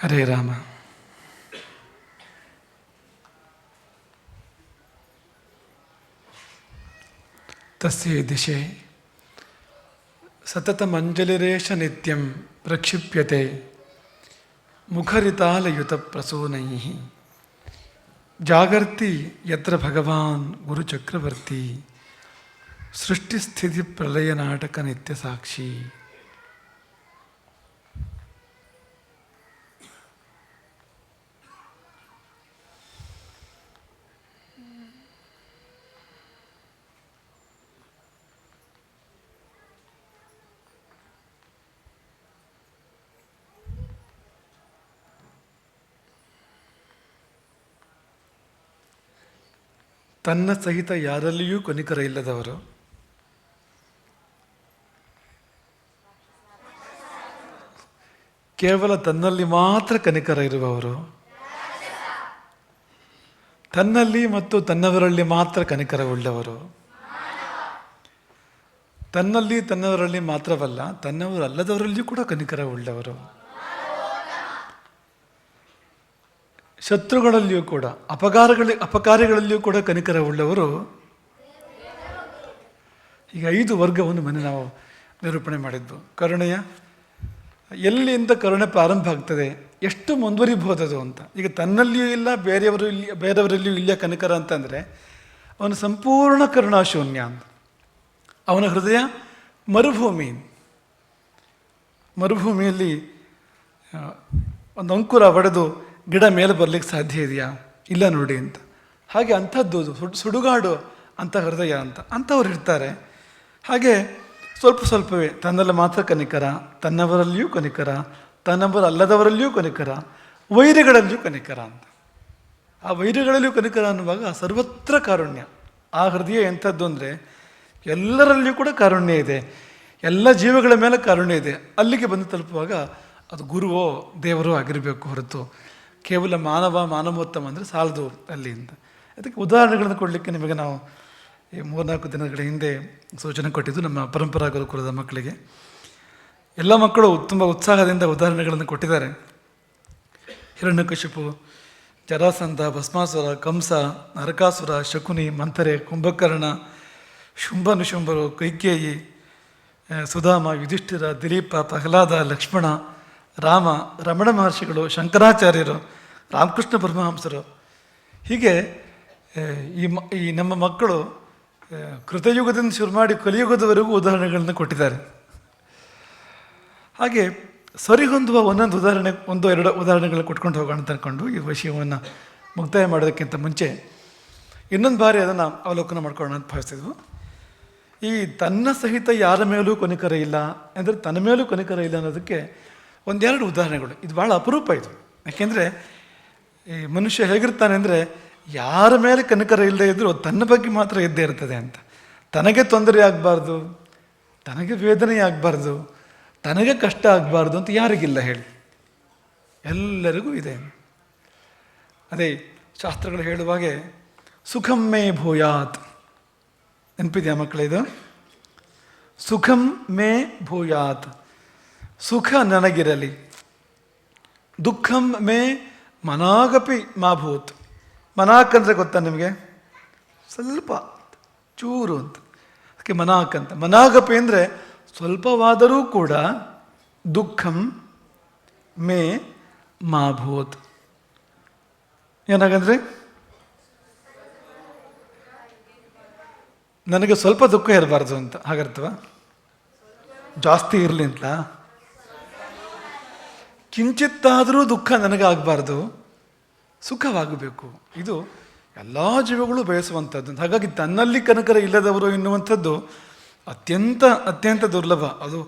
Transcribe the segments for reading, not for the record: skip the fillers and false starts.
ಹರೇ ರಾಮ. ತಸ್ಯೈ ದಿಶೆ ಸತತಮಂಜಲಿರೇಷ ನಿತ್ಯಂ ಪ್ರಕ್ಷಿಪ್ಯತೆ ಮುಖರಿತಾಲಯುತಪ್ರಸೂನೈಃ ಜಾಗರ್ತಿ ಯತ್ರ ಭಗವಾನ್ ಗುರುಚಕ್ರವರ್ತಿ ಸೃಷ್ಟಿಸ್ಥಿತಿಪ್ರಲಯನಾಟಕ ನಿತ್ಯಸಾಕ್ಷಿ. ತನ್ನ ಸಹಿತ ಯಾರಲ್ಲಿಯೂ ಕನಿಕರ ಇಲ್ಲದವರು, ಕೇವಲ ತನ್ನಲ್ಲಿ ಮಾತ್ರ ಕನಿಕರ ಇರುವವರು, ತನ್ನಲ್ಲಿ ಮತ್ತು ತನ್ನವರಲ್ಲಿ ಮಾತ್ರ ಕನಿಕರವುಳ್ಳವರು, ತನ್ನಲ್ಲಿ ತನ್ನವರಲ್ಲಿ ಮಾತ್ರವಲ್ಲ ತನ್ನವರಲ್ಲದವರಲ್ಲಿಯೂ ಕೂಡ ಕನಿಕರವುಳ್ಳವರು, ಶತ್ರುಗಳಲ್ಲಿಯೂ ಕೂಡ ಅಪಕಾರಿಗಳಲ್ಲಿಯೂ ಕೂಡ ಕನಿಕರವುಳ್ಳವರು. ಈಗ 5 ವರ್ಗವನ್ನು ಮೊನ್ನೆ ನಾವು ನಿರೂಪಣೆ ಮಾಡಿದ್ವು. ಕರುಣೆಯ ಎಲ್ಲಿಂದ ಕರುಣೆ ಪ್ರಾರಂಭ ಆಗ್ತದೆ, ಎಷ್ಟು ಮುಂದುವರಿಬಹುದದು ಅಂತ. ಈಗ ತನ್ನಲ್ಲಿಯೂ ಇಲ್ಲ, ಬೇರೆಯವರಲ್ಲಿಯೂ ಇಲ್ಲ ಕನಿಕರ ಅಂತಂದರೆ ಅವನು ಸಂಪೂರ್ಣ ಕರುಣಾಶೂನ್ಯ ಅಂತ. ಅವನ ಹೃದಯ ಮರುಭೂಮಿಯಲ್ಲಿ ಒಂದು ಅಂಕುರ ಒಡೆದು ಗಿಡ ಮೇಲೆ ಬರಲಿಕ್ಕೆ ಸಾಧ್ಯ ಇದೆಯಾ? ಇಲ್ಲ ನೋಡಿ ಅಂತ. ಹಾಗೆ ಅಂಥದ್ದು ಸುಡುಗಾಡು ಅಂಥ ಹೃದಯ ಅಂತ ಅಂಥವ್ರು ಇರ್ತಾರೆ. ಹಾಗೆ ಸ್ವಲ್ಪವೇ ತನ್ನಲ್ಲಿ ಮಾತ್ರ ಕನಿಕರ, ತನ್ನವರಲ್ಲಿಯೂ ಕನಿಕರ, ತನ್ನವರಲ್ಲದವರಲ್ಲಿಯೂ ಕನಿಕರ, ವೈರಿಗಳಲ್ಲಿಯೂ ಕನಿಕರ ಅಂತ. ಆ ವೈರಿಗಳಲ್ಲಿಯೂ ಕನಿಕರ ಅನ್ನುವಾಗ ಸರ್ವತ್ರ ಕಾರುಣ್ಯ. ಆ ಹೃದಯ ಎಂಥದ್ದು ಅಂದರೆ ಎಲ್ಲರಲ್ಲಿಯೂ ಕೂಡ ಕಾರುಣ್ಯ ಇದೆ, ಎಲ್ಲ ಜೀವಗಳ ಮೇಲೆ ಕಾರುಣ್ಯ ಇದೆ. ಅಲ್ಲಿಗೆ ಬಂದು ತಲುಪುವಾಗ ಅದು ಗುರುವೋ ದೇವರೋ ಆಗಿರಬೇಕು ಹೊರತು ಕೇವಲ ಮಾನವೋತ್ತಮ ಅಂದರೆ ಸಾಲದು ಅಲ್ಲಿ ಅಂತ. ಅದಕ್ಕೆ ಉದಾಹರಣೆಗಳನ್ನು ಕೊಡಲಿಕ್ಕೆ ನಿಮಗೆ ನಾವು ಈ 3-4 ದಿನಗಳ ಹಿಂದೆ ಸೂಚನೆ ಕೊಟ್ಟಿದ್ದು ನಮ್ಮ ಪರಂಪರಾ ಗುರುಕುಲದ ಮಕ್ಕಳಿಗೆ. ಎಲ್ಲ ಮಕ್ಕಳು ತುಂಬ ಉತ್ಸಾಹದಿಂದ ಉದಾಹರಣೆಗಳನ್ನು ಕೊಟ್ಟಿದ್ದಾರೆ. ಹಿರಣ್ಯಕಶಿಪು, ಜರಾಸಂಧ, ಭಸ್ಮಾಸುರ, ಕಂಸ, ನರಕಾಸುರ, ಶಕುನಿ, ಮಂಥರೆ, ಕುಂಭಕರ್ಣ, ಶುಂಭನಿಶುಂಭರು, ಕೈಕೇಯಿ, ಸುಧಾಮ, ಯುಧಿಷ್ಠಿರ, ದಿಲೀಪ, ಪ್ರಹ್ಲಾದ, ಲಕ್ಷ್ಮಣ, ರಾಮ, ರಮಣ ಮಹರ್ಷಿಗಳು, ಶಂಕರಾಚಾರ್ಯರು, ರಾಮಕೃಷ್ಣ ಪರಮಹಂಸರು. ಹೀಗೆ ಈ ನಮ್ಮ ಮಕ್ಕಳು ಕೃತಯುಗದಿಂದ ಶುರು ಮಾಡಿ ಕಲಿಯುಗದವರೆಗೂ ಉದಾಹರಣೆಗಳನ್ನು ಕೊಟ್ಟಿದ್ದಾರೆ. ಹಾಗೆ ಸರಿಹೊಂದುವ ಒಂದೊಂದು ಉದಾಹರಣೆ 1-2 ಉದಾಹರಣೆಗಳು ಕೊಟ್ಕೊಂಡು ಹೋಗೋಣ ಅಂತ ಅಂದ್ಕೊಂಡು ಈ ವಿಷಯವನ್ನು ಮುಕ್ತಾಯ ಮಾಡೋದಕ್ಕಿಂತ ಮುಂಚೆ ಇನ್ನೊಂದು ಬಾರಿ ಅದನ್ನು ಅವಲೋಕನ ಮಾಡ್ಕೊಳ್ಳೋಣ ಅಂತ ಭಾವಿಸ್ತಿದ್ವು. ಈ ತನ್ನ ಸಹಿತ ಯಾರ ಮೇಲೂ ಕನಿಕರ ಇಲ್ಲ ಅಂದರೆ ತನ್ನ ಮೇಲೂ ಕನಿಕರ ಇಲ್ಲ ಅನ್ನೋದಕ್ಕೆ 1-2 ಉದಾಹರಣೆಗಳು. ಇದು ಭಾಳ ಅಪರೂಪ ಇದು. ಯಾಕೆಂದರೆ ಈ ಮನುಷ್ಯ ಹೇಗಿರ್ತಾನೆ ಅಂದರೆ ಯಾರ ಮೇಲೆ ಕನಿಕರ ಇಲ್ಲದೆ ಇದ್ದರೂ ತನ್ನ ಬಗ್ಗೆ ಮಾತ್ರ ಇದ್ದೇ ಇರ್ತದೆ ಅಂತ. ತನಗೆ ತೊಂದರೆ ಆಗಬಾರ್ದು, ತನಗೆ ವೇದನೆ ಆಗಬಾರ್ದು, ತನಗೆ ಕಷ್ಟ ಆಗಬಾರ್ದು ಅಂತ ಯಾರಿಗಿಲ್ಲ ಹೇಳಿ? ಎಲ್ಲರಿಗೂ ಇದೆ. ಅದೇ ಶಾಸ್ತ್ರಗಳು ಹೇಳುವಾಗೆ ಸುಖಂ ಮೇ ಭೂಯಾತ್. ನೆನಪಿದೆಯಾ ಮಕ್ಕಳೇ ಇದು? ಸುಖಂ ಮೇ ಭೂಯಾತ್, ಸುಖ ನನಗಿರಲಿ, ದುಃಖಂ ಮೇ ಮನಾಗಪಿ ಮಾಭೂತ್. ಮನಾಕ್ ಅಂದರೆ ಗೊತ್ತಾ ನಿಮಗೆ? ಸ್ವಲ್ಪ ಚೂರು ಅಂತ, ಅದಕ್ಕೆ ಮನಾಕ್ ಅಂತ. ಮನಾಗಪಿ ಅಂದರೆ ಸ್ವಲ್ಪವಾದರೂ ಕೂಡ ದುಃಖಂ ಮೇ ಮಾಭೂತ್. ಏನಾಗಂದ್ರೆ ನನಗೆ ಸ್ವಲ್ಪ ದುಃಖ ಇರಬಾರ್ದು ಅಂತ ಹಾಗರ್ಥವ? ಜಾಸ್ತಿ ಇರಲಿ ಅಂತ, ಕಿಂಚಿತ್ತಾದರೂ ದುಃಖ ನನಗಾಗಬಾರ್ದು, ಸುಖವಾಗಬೇಕು. ಇದು ಎಲ್ಲ ಜೀವಗಳು ಬಯಸುವಂಥದ್ದು. ಹಾಗಾಗಿ ತನ್ನಲ್ಲಿ ಕನಕರ ಇಲ್ಲದವರು ಎನ್ನುವಂಥದ್ದು ಅತ್ಯಂತ ದುರ್ಲಭ. ಅದು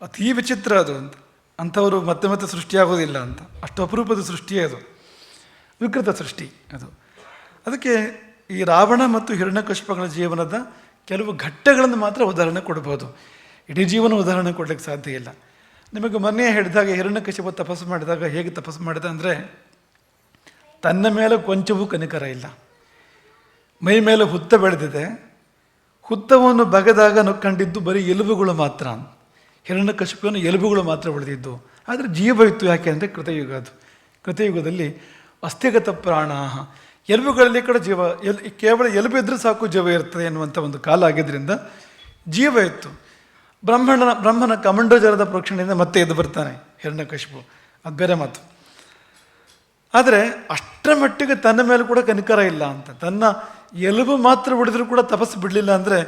ಅತೀ ವಿಚಿತ್ರ ಅದು ಅಂತ. ಅಂಥವರು ಮತ್ತೆ ಸೃಷ್ಟಿಯಾಗೋದಿಲ್ಲ ಅಂತ. ಅಷ್ಟು ಅಪರೂಪದ ಸೃಷ್ಟಿಯೇ ಅದು, ವಿಕೃತ ಸೃಷ್ಟಿ ಅದು. ಅದಕ್ಕೆ ಈ ರಾವಣ ಮತ್ತು ಹಿರಣ್ಯಕಶಿಪಗಳ ಜೀವನದ ಕೆಲವು ಘಟ್ಟಗಳನ್ನು ಮಾತ್ರ ಉದಾಹರಣೆ ಕೊಡ್ಬೋದು. ಇಡೀ ಜೀವನ ಉದಾಹರಣೆ ಕೊಡಲಿಕ್ಕೆ ಸಾಧ್ಯ ಇಲ್ಲ. ನಿಮಗೆ ಮೊನ್ನೆ ಹೇಳಿದಾಗ ಹಿರಣ್ಯಕಶಿಪ ತಪಸ್ಸು ಮಾಡಿದಾಗ ಹೇಗೆ ತಪಸ್ಸು ಮಾಡಿದ ಅಂದರೆ ತನ್ನ ಮೇಲೆ ಕೊಂಚವೂ ಕನಿಕರ ಇಲ್ಲ, ಮೈ ಮೇಲೆ ಹುತ್ತ ಬೆಳೆದಿದೆ, ಹುತ್ತವನ್ನು ಬಗೆದಾಗ ಕಂಡಿದ್ದು ಬರೀ ಎಲುಬುಗಳು ಮಾತ್ರ. ಹಿರಣ್ಯಕಶಿಪನ ಎಲುಬುಗಳು ಮಾತ್ರ ಉಳಿದಿದ್ದು, ಆದರೆ ಜೀವ ಇತ್ತು. ಯಾಕೆ ಅಂದರೆ ಕೃತಯುಗ ಅದು, ಕೃತಯುಗದಲ್ಲಿ ಅಸ್ಥಿಗತ ಪ್ರಾಣ, ಎಲುಬುಗಳಲ್ಲಿ ಕೂಡ ಜೀವ, ಕೇವಲ ಎಲುಬು ಇದ್ರೂ ಸಾಕು ಜೀವ ಇರ್ತದೆ ಎನ್ನುವಂಥ ಒಂದು ಕಾಲ ಆಗಿದ್ದರಿಂದ ಜೀವ ಇತ್ತು. ಬ್ರಹ್ಮನ ಕಮಂಡಜರದ ಪ್ರೋಕ್ಷಣೆಯಿಂದ ಮತ್ತೆ ಎದ್ದು ಬರ್ತಾನೆ ಹಿರಣ್ಯಕಶಿಪು, ಅದು ಬೇರೆ ಮಾತು. ಆದರೆ ಅಷ್ಟರ ಮಟ್ಟಿಗೆ ತನ್ನ ಮೇಲೆ ಕೂಡ ಕನಿಕರ ಇಲ್ಲ ಅಂತ, ತನ್ನ ಎಲುಬು ಮಾತ್ರ ಉಳಿದ್ರೂ ಕೂಡ ತಪಸ್ಸು ಬಿಡಲಿಲ್ಲ ಅಂದರೆ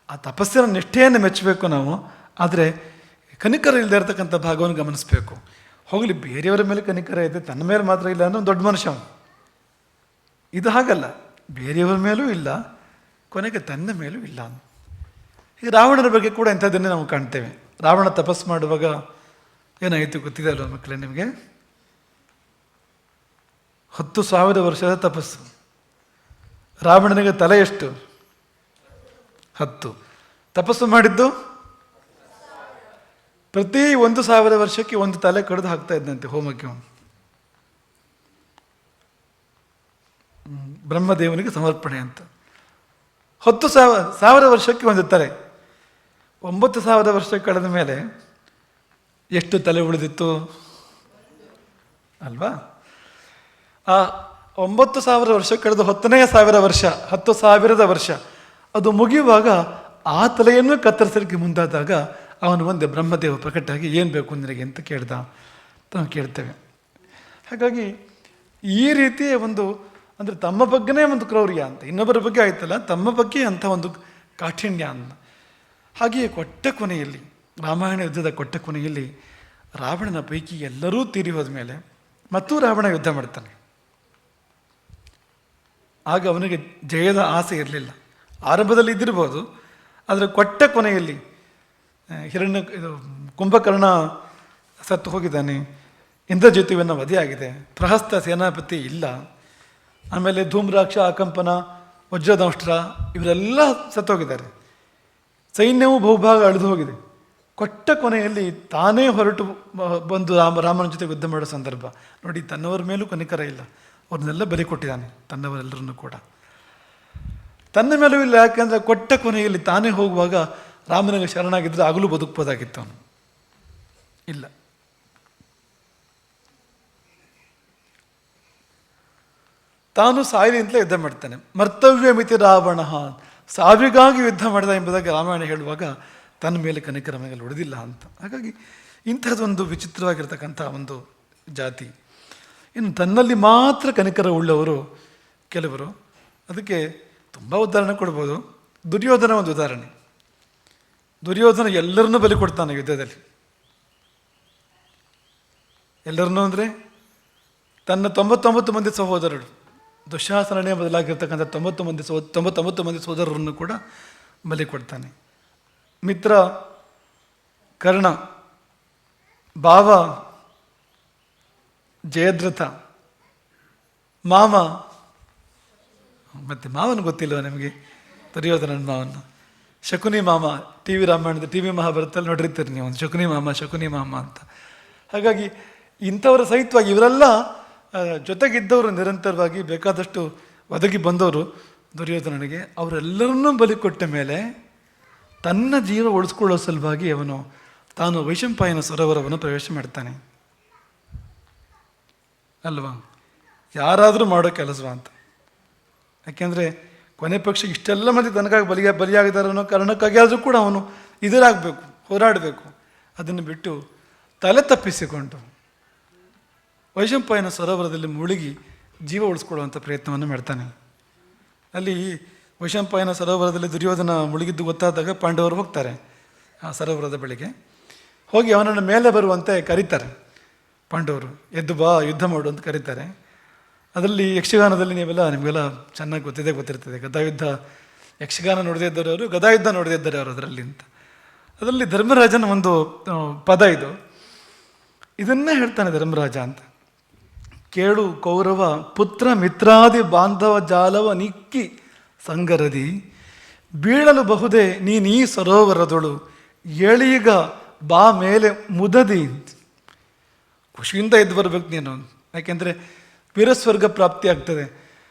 ಆ ತಪಸ್ಸಿನ ನಿಷ್ಠೆಯನ್ನು ಮೆಚ್ಚಬೇಕು ನಾವು. ಆದರೆ ಕನಿಕರ ಇಲ್ಲದೆ ಇರತಕ್ಕಂಥ ಭಾಗವನ್ನು ಗಮನಿಸಬೇಕು. ಹೋಗಲಿ, ಬೇರೆಯವರ ಮೇಲೆ ಕನಿಕರ ಇದೆ, ತನ್ನ ಮೇಲೆ ಮಾತ್ರ ಇಲ್ಲ ಅನ್ನೋ ದೊಡ್ಡ ಮನುಷ್ಯ ಅವನು. ಇದು ಹಾಗಲ್ಲ, ಬೇರೆಯವರ ಮೇಲೂ ಇಲ್ಲ, ಕೊನೆಗೆ ತನ್ನ ಮೇಲೂ ಇಲ್ಲ. ಈಗ ರಾವಣನ ಬಗ್ಗೆ ಕೂಡ ಇಂಥದ್ದನ್ನೇ ನಾವು ಕಾಣ್ತೇವೆ. ರಾವಣ ತಪಸ್ಸು ಮಾಡುವಾಗ ಏನಾಯಿತು ಗೊತ್ತಿದೆ ಅಲ್ವ ಮಕ್ಕಳೇ ನಿಮಗೆ? 10,000 ವರ್ಷದ ತಪಸ್ಸು. ರಾವಣನಿಗೆ ತಲೆ ಎಷ್ಟು? 10. ತಪಸ್ಸು ಮಾಡಿದ್ದು ಪ್ರತಿ 1,000 ವರ್ಷಕ್ಕೆ ಒಂದು ತಲೆ ಕಡಿದು ಹಾಕ್ತಾ ಇದ್ದಂತೆ ಹೋಮಕ್ಕೆ ಅವನು. ಬ್ರಹ್ಮದೇವನಿಗೆ ಸಮರ್ಪಣೆ ಅಂತ. 10,000 ವರ್ಷಕ್ಕೆ ಒಂದು ತಲೆ. 9,000 ವರ್ಷ ಕಳೆದ ಮೇಲೆ ಎಷ್ಟು ತಲೆ ಉಳಿದಿತ್ತು ಅಲ್ವಾ? ಆ 9,000 ವರ್ಷ ಕಳೆದು 10,000 ವರ್ಷ, 10,000ದ ವರ್ಷ ಅದು ಮುಗಿಯುವಾಗ ಆ ತಲೆಯನ್ನು ಕತ್ತರಿಸಲಿಕ್ಕೆ ಮುಂದಾದಾಗ ಅವನು ಒಂದೇ ಬ್ರಹ್ಮದೇವ ಪ್ರಕಟಾಗಿ ಏನು ಬೇಕು ನಿನಗೆ ಅಂತ ಕೇಳ್ದ ಅಂತ ನಾವು ಕೇಳ್ತೇವೆ. ಹಾಗಾಗಿ ಈ ರೀತಿಯ ಒಂದು, ಅಂದರೆ ತಮ್ಮ ಬಗ್ಗೆನೇ ಒಂದು ಕ್ರೌರ್ಯ ಅಂತ, ಇನ್ನೊಬ್ಬರ ಬಗ್ಗೆ ಆಯ್ತಲ್ಲ, ತಮ್ಮ ಬಗ್ಗೆ ಅಂಥ ಒಂದು ಕಾಠಿಣ್ಯ ಅಂತ. ಹಾಗೆಯೇ ಕೊಟ್ಟ ಕೊನೆಯಲ್ಲಿ, ರಾಮಾಯಣ ಯುದ್ಧದ ಕೊಟ್ಟ ಕೊನೆಯಲ್ಲಿ ರಾವಣನ ಪೈಕಿ ಎಲ್ಲರೂ ತೀರಿ ಹೋದ ಮೇಲೆ ಮತ್ತೂ ರಾವಣ ಯುದ್ಧ ಮಾಡ್ತಾನೆ. ಆಗ ಅವನಿಗೆ ಜಯದ ಆಸೆ ಇರಲಿಲ್ಲ. ಆರಂಭದಲ್ಲಿ ಇದ್ದಿರ್ಬೋದು, ಆದರೆ ಕೊಟ್ಟ ಕೊನೆಯಲ್ಲಿ ಕುಂಭಕರ್ಣ ಸತ್ತು ಹೋಗಿದ್ದಾನೆ, ಇಂದ್ರಜಿತುವಿನ ವಧೆ ಆಗಿದೆ, ಪ್ರಹಸ್ತ ಸೇನಾಪತಿ ಇಲ್ಲ, ಆಮೇಲೆ ಧೂಮ್ರಾಕ್ಷ, ಆಕಂಪನ, ವಜ್ರದಂಷ್ಟ್ರ ಇವರೆಲ್ಲ ಸತ್ತೋಗಿದ್ದಾರೆ, ಸೈನ್ಯವು ಬಹುಭಾಗ ಅಳಿದು ಹೋಗಿದೆ. ಕೊಟ್ಟ ಕೊನೆಯಲ್ಲಿ ತಾನೇ ಹೊರಟು ಬಂದು ರಾಮನ ಜೊತೆ ಯುದ್ಧ ಮಾಡೋ ಸಂದರ್ಭ ನೋಡಿ. ತನ್ನವರ ಮೇಲೂ ಕನಿಕರ ಇಲ್ಲ, ಅವ್ರನ್ನೆಲ್ಲ ಬಲಿ ಕೊಟ್ಟಿದ್ದಾನೆ, ತನ್ನವರೆಲ್ಲರನ್ನು ಕೂಡ. ತನ್ನ ಮೇಲೂ ಇಲ್ಲ, ಯಾಕೆಂದರೆ ಕೊಟ್ಟ ಕೊನೆಯಲ್ಲಿ ತಾನೇ ಹೋಗುವಾಗ ರಾಮನಿಗೆ ಶರಣಾಗಿದ್ದರೆ ಆಗಲೂ ಬದುಕ್ಬೋದಾಗಿತ್ತು ಅವನು. ಇಲ್ಲ, ತಾನು ಸಾಯಲಿ ಅಂತಲೇ ಯುದ್ಧ ಮಾಡ್ತಾನೆ. ಮರ್ತವ್ಯ ಮಿತಿ ರಾವಣ, ಸಾವಿಗಾಗಿ ಯುದ್ಧ ಮಾಡಿದ ಎಂಬುದಾಗಿ ರಾಮಾಯಣ ಹೇಳುವಾಗ ತನ್ನ ಮೇಲೆ ಕನಿಕರ ಮೇಲೆ ಉಳಿದಿಲ್ಲ ಅಂತ. ಹಾಗಾಗಿ ಇಂಥದ್ದೊಂದು ವಿಚಿತ್ರವಾಗಿರ್ತಕ್ಕಂಥ ಒಂದು ಜಾತಿ. ಇನ್ನು ತನ್ನಲ್ಲಿ ಮಾತ್ರ ಕನಿಕರ ಉಳ್ಳವರು ಕೆಲವರು. ಅದಕ್ಕೆ ತುಂಬ ಉದಾಹರಣೆ ಕೊಡ್ಬೋದು. ದುರ್ಯೋಧನ ಒಂದು ಉದಾಹರಣೆ. ದುರ್ಯೋಧನ ಎಲ್ಲರನ್ನೂ ಬಲಿ ಕೊಡ್ತಾನೆ ಯುದ್ಧದಲ್ಲಿ. ಎಲ್ಲರನ್ನೂ ಅಂದರೆ ತನ್ನ 99 ಮಂದಿ ಸಹೋದರರು, ದುಶ್ಯಾಸನನೇ ಬದಲಾಗಿರ್ತಕ್ಕಂಥ 99 ಮಂದಿ ಸಹೋದರರನ್ನು ಕೂಡ ಬಲಿ ಕೊಡ್ತಾನೆ. ಮಿತ್ರ ಕರ್ಣ, ಭಾವ ಜಯದ್ರಥ, ಮಾವ, ಮತ್ತು ಮಾವನ ಗೊತ್ತಿಲ್ವ ನಿಮಗೆ? ದುರ್ಯೋಧನನ ಮಾವನ ಶಕುನಿ ಮಾಮ. ಟಿ ವಿ ರಾಮಾಯಣದ ಟಿ ವಿ ಮಹಾಭಾರತದಲ್ಲಿ ನೋಡಿರ್ತೀರಿ ನೀವು, ಒಂದು ಶಕುನಿ ಮಾಮ ಅಂತ. ಹಾಗಾಗಿ ಇಂಥವರ ಸಹಿತವಾಗಿ ಇವರೆಲ್ಲ ಜೊತೆಗಿದ್ದವರು, ನಿರಂತರವಾಗಿ ಬೇಕಾದಷ್ಟು ಒದಗಿ ಬಂದವರು ದುರ್ಯೋಧನನಿಗೆ. ಅವರೆಲ್ಲರನ್ನೂ ಬಲಿ ಕೊಟ್ಟ ಮೇಲೆ ತನ್ನ ಜೀವ ಉಳಿಸ್ಕೊಳ್ಳೋ ಸಲುವಾಗಿ ಅವನು ತಾನು ವೈಶಂಪಾಯನ ಸರೋವರವನ್ನು ಪ್ರವೇಶ ಮಾಡ್ತಾನೆ ಅಲ್ವಾ? ಯಾರಾದರೂ ಮಾಡೋ ಕೆಲಸವ ಅಂತ. ಯಾಕೆಂದರೆ ಕೊನೆ ಪಕ್ಷ ಇಷ್ಟೆಲ್ಲ ಮಂದಿ ತನಗಾಗಿ ಬಲಿಯಾಗಿದ್ದಾರೆ ಅನ್ನೋ ಕಾರಣಕ್ಕಾಗಿ ಆದರೂ ಕೂಡ ಅವನು ಇದರಾಗಬೇಕು, ಹೋರಾಡಬೇಕು. ಅದನ್ನು ಬಿಟ್ಟು ತಲೆ ತಪ್ಪಿಸಿಕೊಂಡು ವೈಶಂಪಾಯನ ಸರೋವರದಲ್ಲಿ ಮುಳುಗಿ ಜೀವ ಉಳಿಸ್ಕೊಳ್ಳುವಂಥ ಪ್ರಯತ್ನವನ್ನು ಮಾಡ್ತಾನೆ. ಅಲ್ಲಿ ವೈಶಂಪಾಯನ ಸರೋವರದಲ್ಲಿ ದುರ್ಯೋಧನ ಮುಳುಗಿದ್ದು ಗೊತ್ತಾದಾಗ ಪಾಂಡವರು ಹೋಗ್ತಾರೆ ಆ ಸರೋವರದ ಬಳಿಗೆ. ಹೋಗಿ ಅವನನ್ನು ಮೇಲೆ ಬರುವಂತೆ ಕರೀತಾರೆ ಪಾಂಡವರು. ಎದ್ದು ಬಾ, ಯುದ್ಧ ಮಾಡು ಅಂತ ಕರೀತಾರೆ. ಅದರಲ್ಲಿ ಯಕ್ಷಗಾನದಲ್ಲಿ ನಿಮಗೆಲ್ಲ ಚೆನ್ನಾಗಿ ಗೊತ್ತಿರ್ತದೆ. ಗದಾಯುದ್ಧ, ಯಕ್ಷಗಾನ ನೋಡದೇ ಇದ್ದವರು ಗದಾಯುದ್ಧ ನೋಡದೇ ಇದ್ದಾರೆ ಅವರು ಅದರಲ್ಲಿ ಅಂತ. ಅದರಲ್ಲಿ ಧರ್ಮರಾಜನ ಒಂದು ಪದ ಇದು. ಇದನ್ನೇ ಹೇಳ್ತಾನೆ ಧರ್ಮರಾಜ ಅಂತ. ಕೇಳು ಕೌರವ ಪುತ್ರ ಮಿತ್ರಾದಿ ಬಾಂಧವ ಜಾಲವ ನಿಕ್ಕಿ ಸಂಗರದಿ ಬೀಳಲು ಬಹುದೇ ನೀನೀ ಸರೋವರದೊಳು ಏಳೀಗ ಬಾ ಮೇಲೆ ಮುದದಿ. ಖುಷಿಯಿಂದ ಎದ್ದು ಬರಬೇಕು ನೀನು, ಯಾಕೆಂದರೆ ವೀರಸ್ವರ್ಗ ಪ್ರಾಪ್ತಿ ಆಗ್ತದೆ.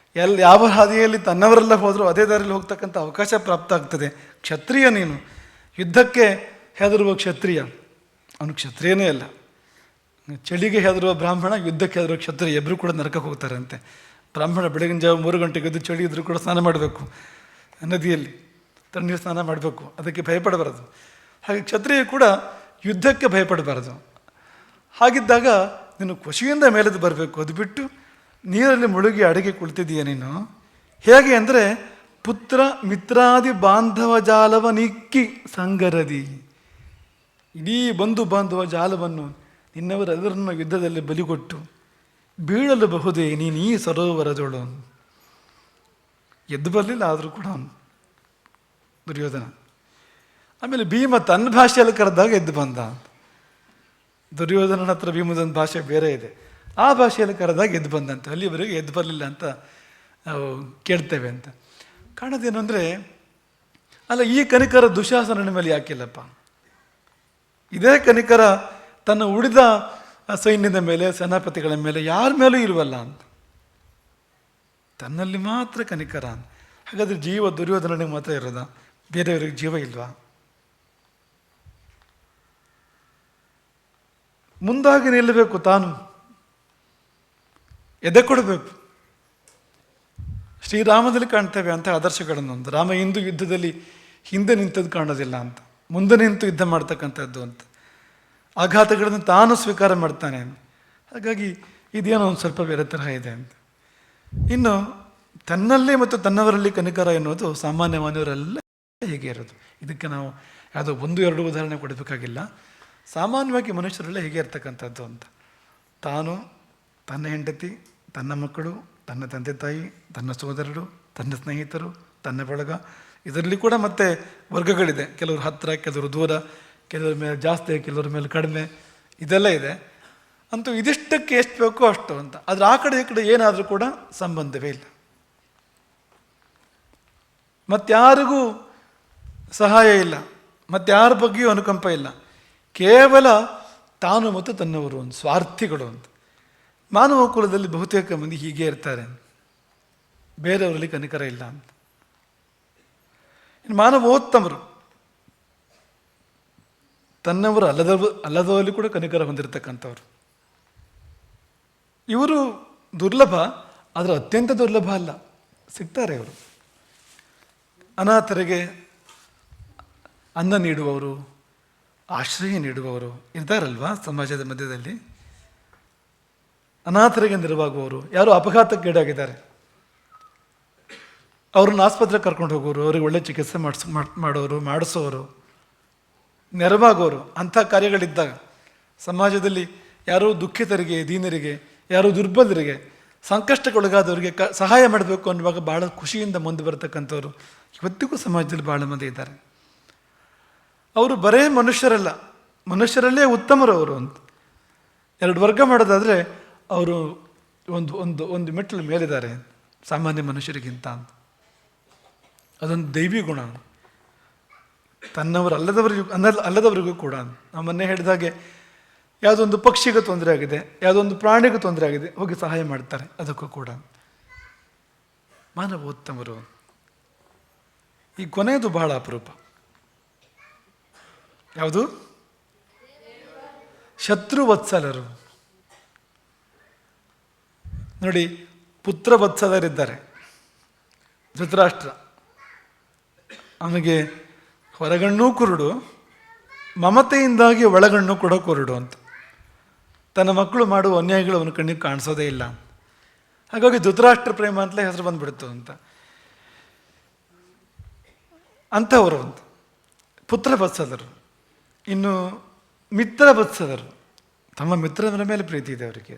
ಯಾವ ಹಾದಿಯಲ್ಲಿ ತನ್ನವರೆಲ್ಲ ಹೋದರೂ ಅದೇ ದಾರಿಯಲ್ಲಿ ಹೋಗ್ತಕ್ಕಂಥ ಅವಕಾಶ ಪ್ರಾಪ್ತ ಆಗ್ತದೆ. ಕ್ಷತ್ರಿಯ ನೀನು, ಯುದ್ಧಕ್ಕೆ ಹೆದರುವ ಕ್ಷತ್ರಿಯ. ಅವನು ಕ್ಷತ್ರಿಯನೇ ಅಲ್ಲ, ಚಳಿಗೆ ಹೆದರುವ ಬ್ರಾಹ್ಮಣ, ಯುದ್ಧಕ್ಕೆ ಹೆದರುವ ಕ್ಷತ್ರಿಯ ಇಬ್ಬರು ಕೂಡ ನರಕಕ್ಕೆ ಹೋಗ್ತಾರಂತೆ. ಬ್ರಾಹ್ಮಣ ಬೆಳಗಿನ ಜಾವ 3 ಗಂಟೆಗೆ ಎದ್ದು ಚಳಿ ಇದ್ರೂ ಕೂಡ ಸ್ನಾನ ಮಾಡಬೇಕು, ನದಿಯಲ್ಲಿ ತಣ್ಣೀರು ಸ್ನಾನ ಮಾಡಬೇಕು, ಅದಕ್ಕೆ ಭಯಪಡಬಾರದು. ಹಾಗೆ ಕ್ಷತ್ರಿಯ ಕೂಡ ಯುದ್ಧಕ್ಕೆ ಭಯಪಡಬಾರದು. ಹಾಗಿದ್ದಾಗ ನೀನು ಖುಷಿಯಿಂದ ಮೇಲೆದು ಬರಬೇಕು. ಅದು ಬಿಟ್ಟು ನೀರಲ್ಲಿ ಮುಳುಗಿ ಅಡಗಿ ಕುಳಿತಿದ್ದೀಯ ನೀನು. ಹೇಗೆ ಅಂದರೆ ಪುತ್ರ ಮಿತ್ರಾದಿ ಬಾಂಧವ ಜಾಲವ ನಿಕ್ಕಿ ಸಂಗರದಿ, ಇಡೀ ಬಂಧು ಬಾಂಧವ ಜಾಲವನ್ನು ನಿನ್ನವರೆಲ್ಲರನ್ನು ಯುದ್ಧದಲ್ಲಿ ಬಲಿಗೊಟ್ಟು ಬೀಳಲು ಬಹುದೇ ನೀನು ಈ ಸರೋವರದೋಳು. ಎದ್ದು ಬರಲಿಲ್ಲ ಆದರೂ ಕೂಡ ಅವನು ದುರ್ಯೋಧನ. ಆಮೇಲೆ ಭೀಮ ತನ್ನ ಭಾಷೆಯಲ್ಲಿ ಕರೆದಾಗ ಎದ್ದು ಬಂದ. ದುರ್ಯೋಧನನ ಹತ್ರ ಭೀಮದೊಂದು ಭಾಷೆ ಬೇರೆ ಇದೆ, ಆ ಭಾಷೆಯಲ್ಲಿ ಕರೆದಾಗ ಎದ್ದು ಬಂದಂತೆ. ಅಲ್ಲಿವರೆಗೆ ಎದ್ದು ಬರಲಿಲ್ಲ ಅಂತ ನಾವು ಕೇಳ್ತೇವೆ ಅಂತ. ಕಾಣೋದೇನು ಅಂದರೆ, ಅಲ್ಲ ಈ ಕನಿಕರ ದುಶಾಸನನ ಮೇಲೆ ಯಾಕಿಲ್ಲಪ್ಪ? ಇದೇ ಕನಿಕರ ತನ್ನ ಉಳಿದ ಸೈನ್ಯದ ಮೇಲೆ, ಸೇನಾಪತಿಗಳ ಮೇಲೆ, ಯಾರ ಮೇಲೂ ಇರುವಲ್ಲ ಅಂತ. ತನ್ನಲ್ಲಿ ಮಾತ್ರ ಕನಿಕರ. ಹಾಗಾದರೆ ಜೀವ ದುರ್ಯೋಧನನಿಗೆ ಮಾತ್ರ ಇರೋದ, ಬೇರೆಯವರಿಗೆ ಜೀವ ಇಲ್ವಾ? ಮುಂದಾಗಿ ನಿಲ್ಲಬೇಕು, ತಾನು ಎದೆ ಕೊಡಬೇಕು. ಶ್ರೀರಾಮದಲ್ಲಿ ಕಾಣ್ತೇವೆ ಅಂತ ಆದರ್ಶಗಳನ್ನು. ಒಂದು ರಾಮ ಇಂದು ಯುದ್ಧದಲ್ಲಿ ಹಿಂದೆ ನಿಂತದ್ದು ಕಾಣೋದಿಲ್ಲ ಅಂತ, ಮುಂದೆ ನಿಂತು ಯುದ್ಧ ಮಾಡ್ತಕ್ಕಂಥದ್ದು ಅಂತ. ಆಘಾತಗಳನ್ನು ತಾನು ಸ್ವೀಕಾರ ಮಾಡ್ತಾನೆ ಅಂತ. ಹಾಗಾಗಿ ಇದೇನೋ ಒಂದು ಸ್ವಲ್ಪ ಬೇರೆ ತರಹ ಇದೆ ಅಂತ. ಇನ್ನು ತನ್ನಲ್ಲಿ ಮತ್ತು ತನ್ನವರಲ್ಲಿ ಕನಿಕರ ಎನ್ನುವುದು ಸಾಮಾನ್ಯ ಮಾನವರೆಲ್ಲ ಹೇಗೆ ಇರೋದು. ಇದಕ್ಕೆ ನಾವು ಯಾವುದೋ 1-2 ಉದಾಹರಣೆ ಕೊಡಬೇಕಾಗಿಲ್ಲ. ಸಾಮಾನ್ಯವಾಗಿ ಮನುಷ್ಯರೆಲ್ಲ ಹೇಗೆ ಇರ್ತಕ್ಕಂಥದ್ದು ಅಂತ. ತಾನು, ತನ್ನ ಹೆಂಡತಿ, ತನ್ನ ಮಕ್ಕಳು, ತನ್ನ ತಂದೆ ತಾಯಿ, ತನ್ನ ಸೋದರರು, ತನ್ನ ಸ್ನೇಹಿತರು, ತನ್ನ ಬಳಗ, ಇದರಲ್ಲಿ ಕೂಡ ಮತ್ತೆ ವರ್ಗಗಳಿದೆ. ಕೆಲವರು ಹತ್ತಿರ, ಕೆಲವರು ದೂರ, ಕೆಲವ್ರ ಮೇಲೆ ಜಾಸ್ತಿ, ಕೆಲವ್ರ ಮೇಲೆ ಕಡಿಮೆ, ಇದೆಲ್ಲ ಇದೆ. ಅಂತೂ ಇದಿಷ್ಟಕ್ಕೆ ಎಷ್ಟು ಬೇಕೋ ಅಷ್ಟು ಅಂತ. ಆದರೆ ಆ ಕಡೆ ಈ ಕಡೆ ಏನಾದರೂ ಕೂಡ ಸಂಬಂಧವೇ ಇಲ್ಲ. ಮತ್ತಾರಿಗೂ ಸಹಾಯ ಇಲ್ಲ, ಮತ್ತಾರ ಬಗ್ಗೆಯೂ ಅನುಕಂಪ ಇಲ್ಲ. ಕೇವಲ ತಾನು ಮತ್ತು ತನ್ನವರು, ಒಂದು ಸ್ವಾರ್ಥಿಗಳು ಅಂತ. ಮಾನವ ಕುಲದಲ್ಲಿ ಬಹುತೇಕ ಮಂದಿ ಹೀಗೆ ಇರ್ತಾರೆ, ಬೇರೆಯವರಲ್ಲಿ ಕನಿಕರ ಇಲ್ಲ ಅಂತ. ಇನ್ನು ಮಾನವೋತ್ತಮರು, ತನ್ನವರು ಅಲ್ಲದವರಲ್ಲಿ ಕೂಡ ಕನಿಕರ ಹೊಂದಿರತಕ್ಕಂಥವ್ರು. ಇವರು ದುರ್ಲಭ, ಆದರೆ ಅತ್ಯಂತ ದುರ್ಲಭ ಅಲ್ಲ, ಸಿಗ್ತಾರೆ ಇವರು. ಅನಾಥರಿಗೆ ಅನ್ನ ನೀಡುವವರು, ಆಶ್ರಯ ನೀಡುವವರು ಇರ್ತಾರಲ್ವಾ ಸಮಾಜದ ಮಧ್ಯದಲ್ಲಿ. ಅನಾಥರಿಗೆ ನೆರವಾಗುವವರು, ಯಾರು ಅಪಘಾತಕ್ಕೀಡಾಗಿದ್ದಾರೆ ಅವ್ರನ್ನ ಆಸ್ಪತ್ರೆಗೆ ಕರ್ಕೊಂಡು ಹೋಗೋರು, ಅವ್ರಿಗೆ ಒಳ್ಳೆ ಚಿಕಿತ್ಸೆ ಮಾಡಿಸೋರು, ನೆರವಾಗೋರು. ಅಂಥ ಕಾರ್ಯಗಳಿದ್ದಾಗ ಸಮಾಜದಲ್ಲಿ ಯಾರೋ ದುಃಖಿತರಿಗೆ, ದೀನರಿಗೆ, ಯಾರೋ ದುರ್ಬಲರಿಗೆ, ಸಂಕಷ್ಟಕ್ಕೊಳಗಾದವರಿಗೆ ಸಹಾಯ ಮಾಡಬೇಕು ಅನ್ನುವಾಗ ಭಾಳ ಖುಷಿಯಿಂದ ಮುಂದೆ ಬರತಕ್ಕಂಥವ್ರು ಇವತ್ತಿಗೂ ಸಮಾಜದಲ್ಲಿ ಭಾಳ ಮಂದಿ ಇದ್ದಾರೆ. ಅವರು ಬರೇ ಮನುಷ್ಯರಲ್ಲ, ಮನುಷ್ಯರಲ್ಲೇ ಉತ್ತಮರು ಅವರು ಅಂತ. 2 ವರ್ಗ ಮಾಡೋದಾದರೆ ಅವರು ಒಂದು ಮೆಟ್ಟಲು ಮೇಲಿದ್ದಾರೆ ಸಾಮಾನ್ಯ ಮನುಷ್ಯರಿಗಿಂತ ಅಂತ. ಅದೊಂದು ದೈವಿ ಗುಣ. ತನ್ನವರು ಅಲ್ಲದವರಿಗೂ ಕೂಡ. ನಾವು ಮೊನ್ನೆ ಹೇಳಿದಾಗೆ ಯಾವುದೊಂದು ಪಕ್ಷಿಗೆ ತೊಂದರೆ ಆಗಿದೆ, ಯಾವುದೊಂದು ಪ್ರಾಣಿಗೆ ತೊಂದರೆ ಆಗಿದೆ, ಹೋಗಿ ಸಹಾಯ ಮಾಡ್ತಾರೆ. ಅದಕ್ಕೂ ಕೂಡ ಮಾನವೋತ್ತಮರು. ಈ ಕೊನೆಯದು ಬಹಳ ಅಪರೂಪ. ಯಾವುದು? ಶತ್ರುವತ್ಸಲರು. ನೋಡಿ, ಪುತ್ರವತ್ಸಲರಿದ್ದಾರೆ. ಧೃತರಾಷ್ಟ್ರ, ಅವನಿಗೆ ಹೊರಗಣ್ಣೂ ಕುರುಡು, ಮಮತೆಯಿಂದಾಗಿ ಒಳಗಣ್ಣು ಕೂಡ ಕುರುಡು ಅಂತ. ತನ್ನ ಮಕ್ಕಳು ಮಾಡುವ ಅನ್ಯಾಯಗಳು ಅವನ ಕಣ್ಣಿಗೆ ಕಾಣಿಸೋದೇ ಇಲ್ಲ. ಹಾಗಾಗಿ ಧೃತರಾಷ್ಟ್ರ ಪ್ರೇಮ ಅಂತಲೇ ಹೆಸರು ಬಂದ್ಬಿಡ್ತು ಅಂತ. ಅಂಥವರು ಅಂತ ಪುತ್ರವತ್ಸಲರು. ಇನ್ನು ಮಿತ್ರವತ್ಸಲರು, ತಮ್ಮ ಮಿತ್ರರ ಮೇಲೆ ಪ್ರೀತಿ ಇದೆ ಅವರಿಗೆ.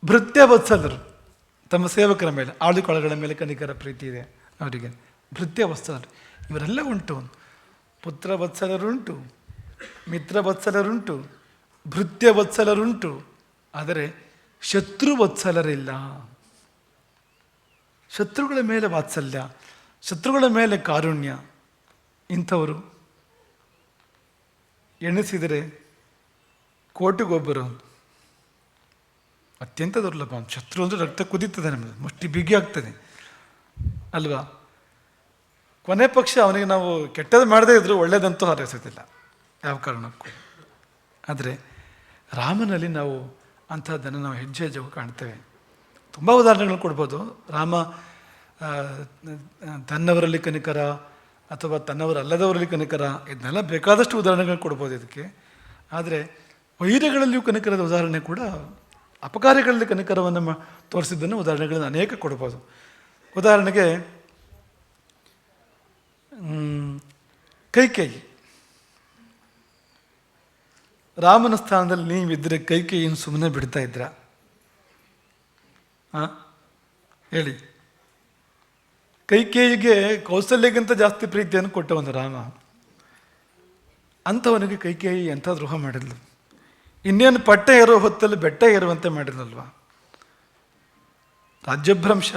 ಭೃತ್ಯವತ್ಸಲರು, ತಮ್ಮ ಸೇವಕರ ಮೇಲೆ, ಆಳುಕೊಳಗಳ ಮೇಲೆ ಕನಿಕರ ಪ್ರೀತಿ ಇದೆ ಅವರಿಗೆ. ಭೃತ್ಯವತ್ಸಲರು ಇವರೆಲ್ಲ ಉಂಟು. ಪುತ್ರವತ್ಸಲರುಂಟು, ಮಿತ್ರವತ್ಸಲರುಂಟು, ಭೃತ್ಯವತ್ಸಲರುಂಟು, ಆದರೆ ಶತ್ರುವತ್ಸಲರಿಲ್ಲ. ಶತ್ರುಗಳ ಮೇಲೆ ವಾತ್ಸಲ್ಯ, ಶತ್ರುಗಳ ಮೇಲೆ ಕಾರುಣ್ಯ, ಇಂಥವರು ಎಣಿಸಿದರೆ ಕೋಟಿಗೊಬ್ಬರು. ಅತ್ಯಂತ ದುರ್ಲಭ. ಶತ್ರು ಅಂದರೆ ರಕ್ತ ಕುದೀತದೆ, ನಮಗೆ ಮುಷ್ಟಿ ಬಿಗಿ ಆಗ್ತದೆ ಅಲ್ವಾ. ಕೊನೆ ಪಕ್ಷ ಅವನಿಗೆ ನಾವು ಕೆಟ್ಟದ್ದು ಮಾಡದೇ ಇದ್ರೂ ಒಳ್ಳೆಯದಂತೂ ಹಾರೈಸೋದಿಲ್ಲ ಯಾವ ಕಾರಣಕ್ಕೂ. ಆದರೆ ರಾಮನಲ್ಲಿ ನಾವು ಅಂಥದ್ದನ್ನು ನಾವು ಹೆಜ್ಜೆ ಹೆಜ್ಜೆಗೂ ಕಾಣ್ತೇವೆ. ತುಂಬ ಉದಾಹರಣೆಗಳನ್ನು ಕೊಡ್ಬೋದು. ರಾಮ ತನ್ನವರಲ್ಲಿ ಕನಿಕರ ಅಥವಾ ತನ್ನವರಲ್ಲದವರಲ್ಲಿ ಕನಿಕರ, ಇದನ್ನೆಲ್ಲ ಬೇಕಾದಷ್ಟು ಉದಾಹರಣೆಗಳು ಕೊಡ್ಬೋದು ಇದಕ್ಕೆ. ಆದರೆ ವೈರಗಳಲ್ಲಿಯೂ ಕನಿಕರದ ಉದಾಹರಣೆ ಕೂಡ, ಅಪಕಾರಿಗಳಲ್ಲಿ ಕನಿಕರವನ್ನು ತೋರಿಸಿದ್ದನ್ನು ಉದಾಹರಣೆಗಳನ್ನು ಅನೇಕ ಕೊಡ್ಬೋದು. ಉದಾಹರಣೆಗೆ ಕೈಕೇಯಿ, ರಾಮನ ಸ್ಥಾನದಲ್ಲಿ ನೀವಿದ್ದರೆ ಕೈಕೇಯಿಯನ್ನು ಸುಮ್ಮನೆ ಬಿಡ್ತಾ ಇದ್ರ? ಹೇಳಿ. ಕೈಕೇಯಿಗೆ ಕೌಸಲ್ಯಕ್ಕಿಂತ ಜಾಸ್ತಿ ಪ್ರೀತಿಯನ್ನು ಕೊಟ್ಟವನು ರಾಮ. ಅಂಥವನಿಗೆ ಕೈಕೇಯಿ ಎಂಥ ದ್ರೋಹ ಮಾಡಿದ್ಲು. ಇನ್ನೇನು ಪಟ್ಟ ಏರೋ ಹೊತ್ತಲ್ಲಿ ಬೆಟ್ಟ ಏರುವಂತೆ ಮಾಡಿದ್ನಲ್ವ. ರಾಜ್ಯಭ್ರಂಶ,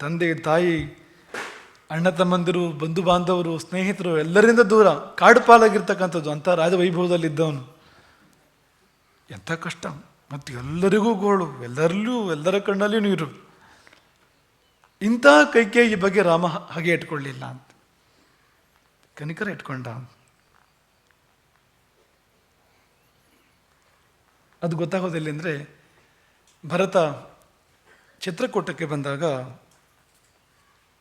ತಂದೆ ತಾಯಿ ಅಣ್ಣ ತಮ್ಮಂದಿರು ಬಂಧು ಬಾಂಧವರು ಸ್ನೇಹಿತರು ಎಲ್ಲರಿಂದ ದೂರ, ಕಾಡು ಪಾಲಾಗಿರ್ತಕ್ಕಂಥದ್ದು. ಅಂಥ ರಾಜವೈಭವದಲ್ಲಿದ್ದವನು. ಎಂಥ ಕಷ್ಟ, ಮತ್ತು ಎಲ್ಲರಿಗೂ ಗೋಳು, ಎಲ್ಲರ ಕಣ್ಣಲ್ಲಿಯೂ ನೀರು. ಇಂಥ ಕೈಕೇಯಿ ಬಗ್ಗೆ ರಾಮ ಹಾಗೆ ಇಟ್ಕೊಳ್ಳಿಲ್ಲ ಅಂತ, ಕನಿಕರ ಇಟ್ಕೊಂಡ. ಅದು ಗೊತ್ತಾಗೋದಿಲ್ಲ ಅಂದರೆ, ಭರತ ಚಿತ್ರಕೂಟಕ್ಕೆ ಬಂದಾಗ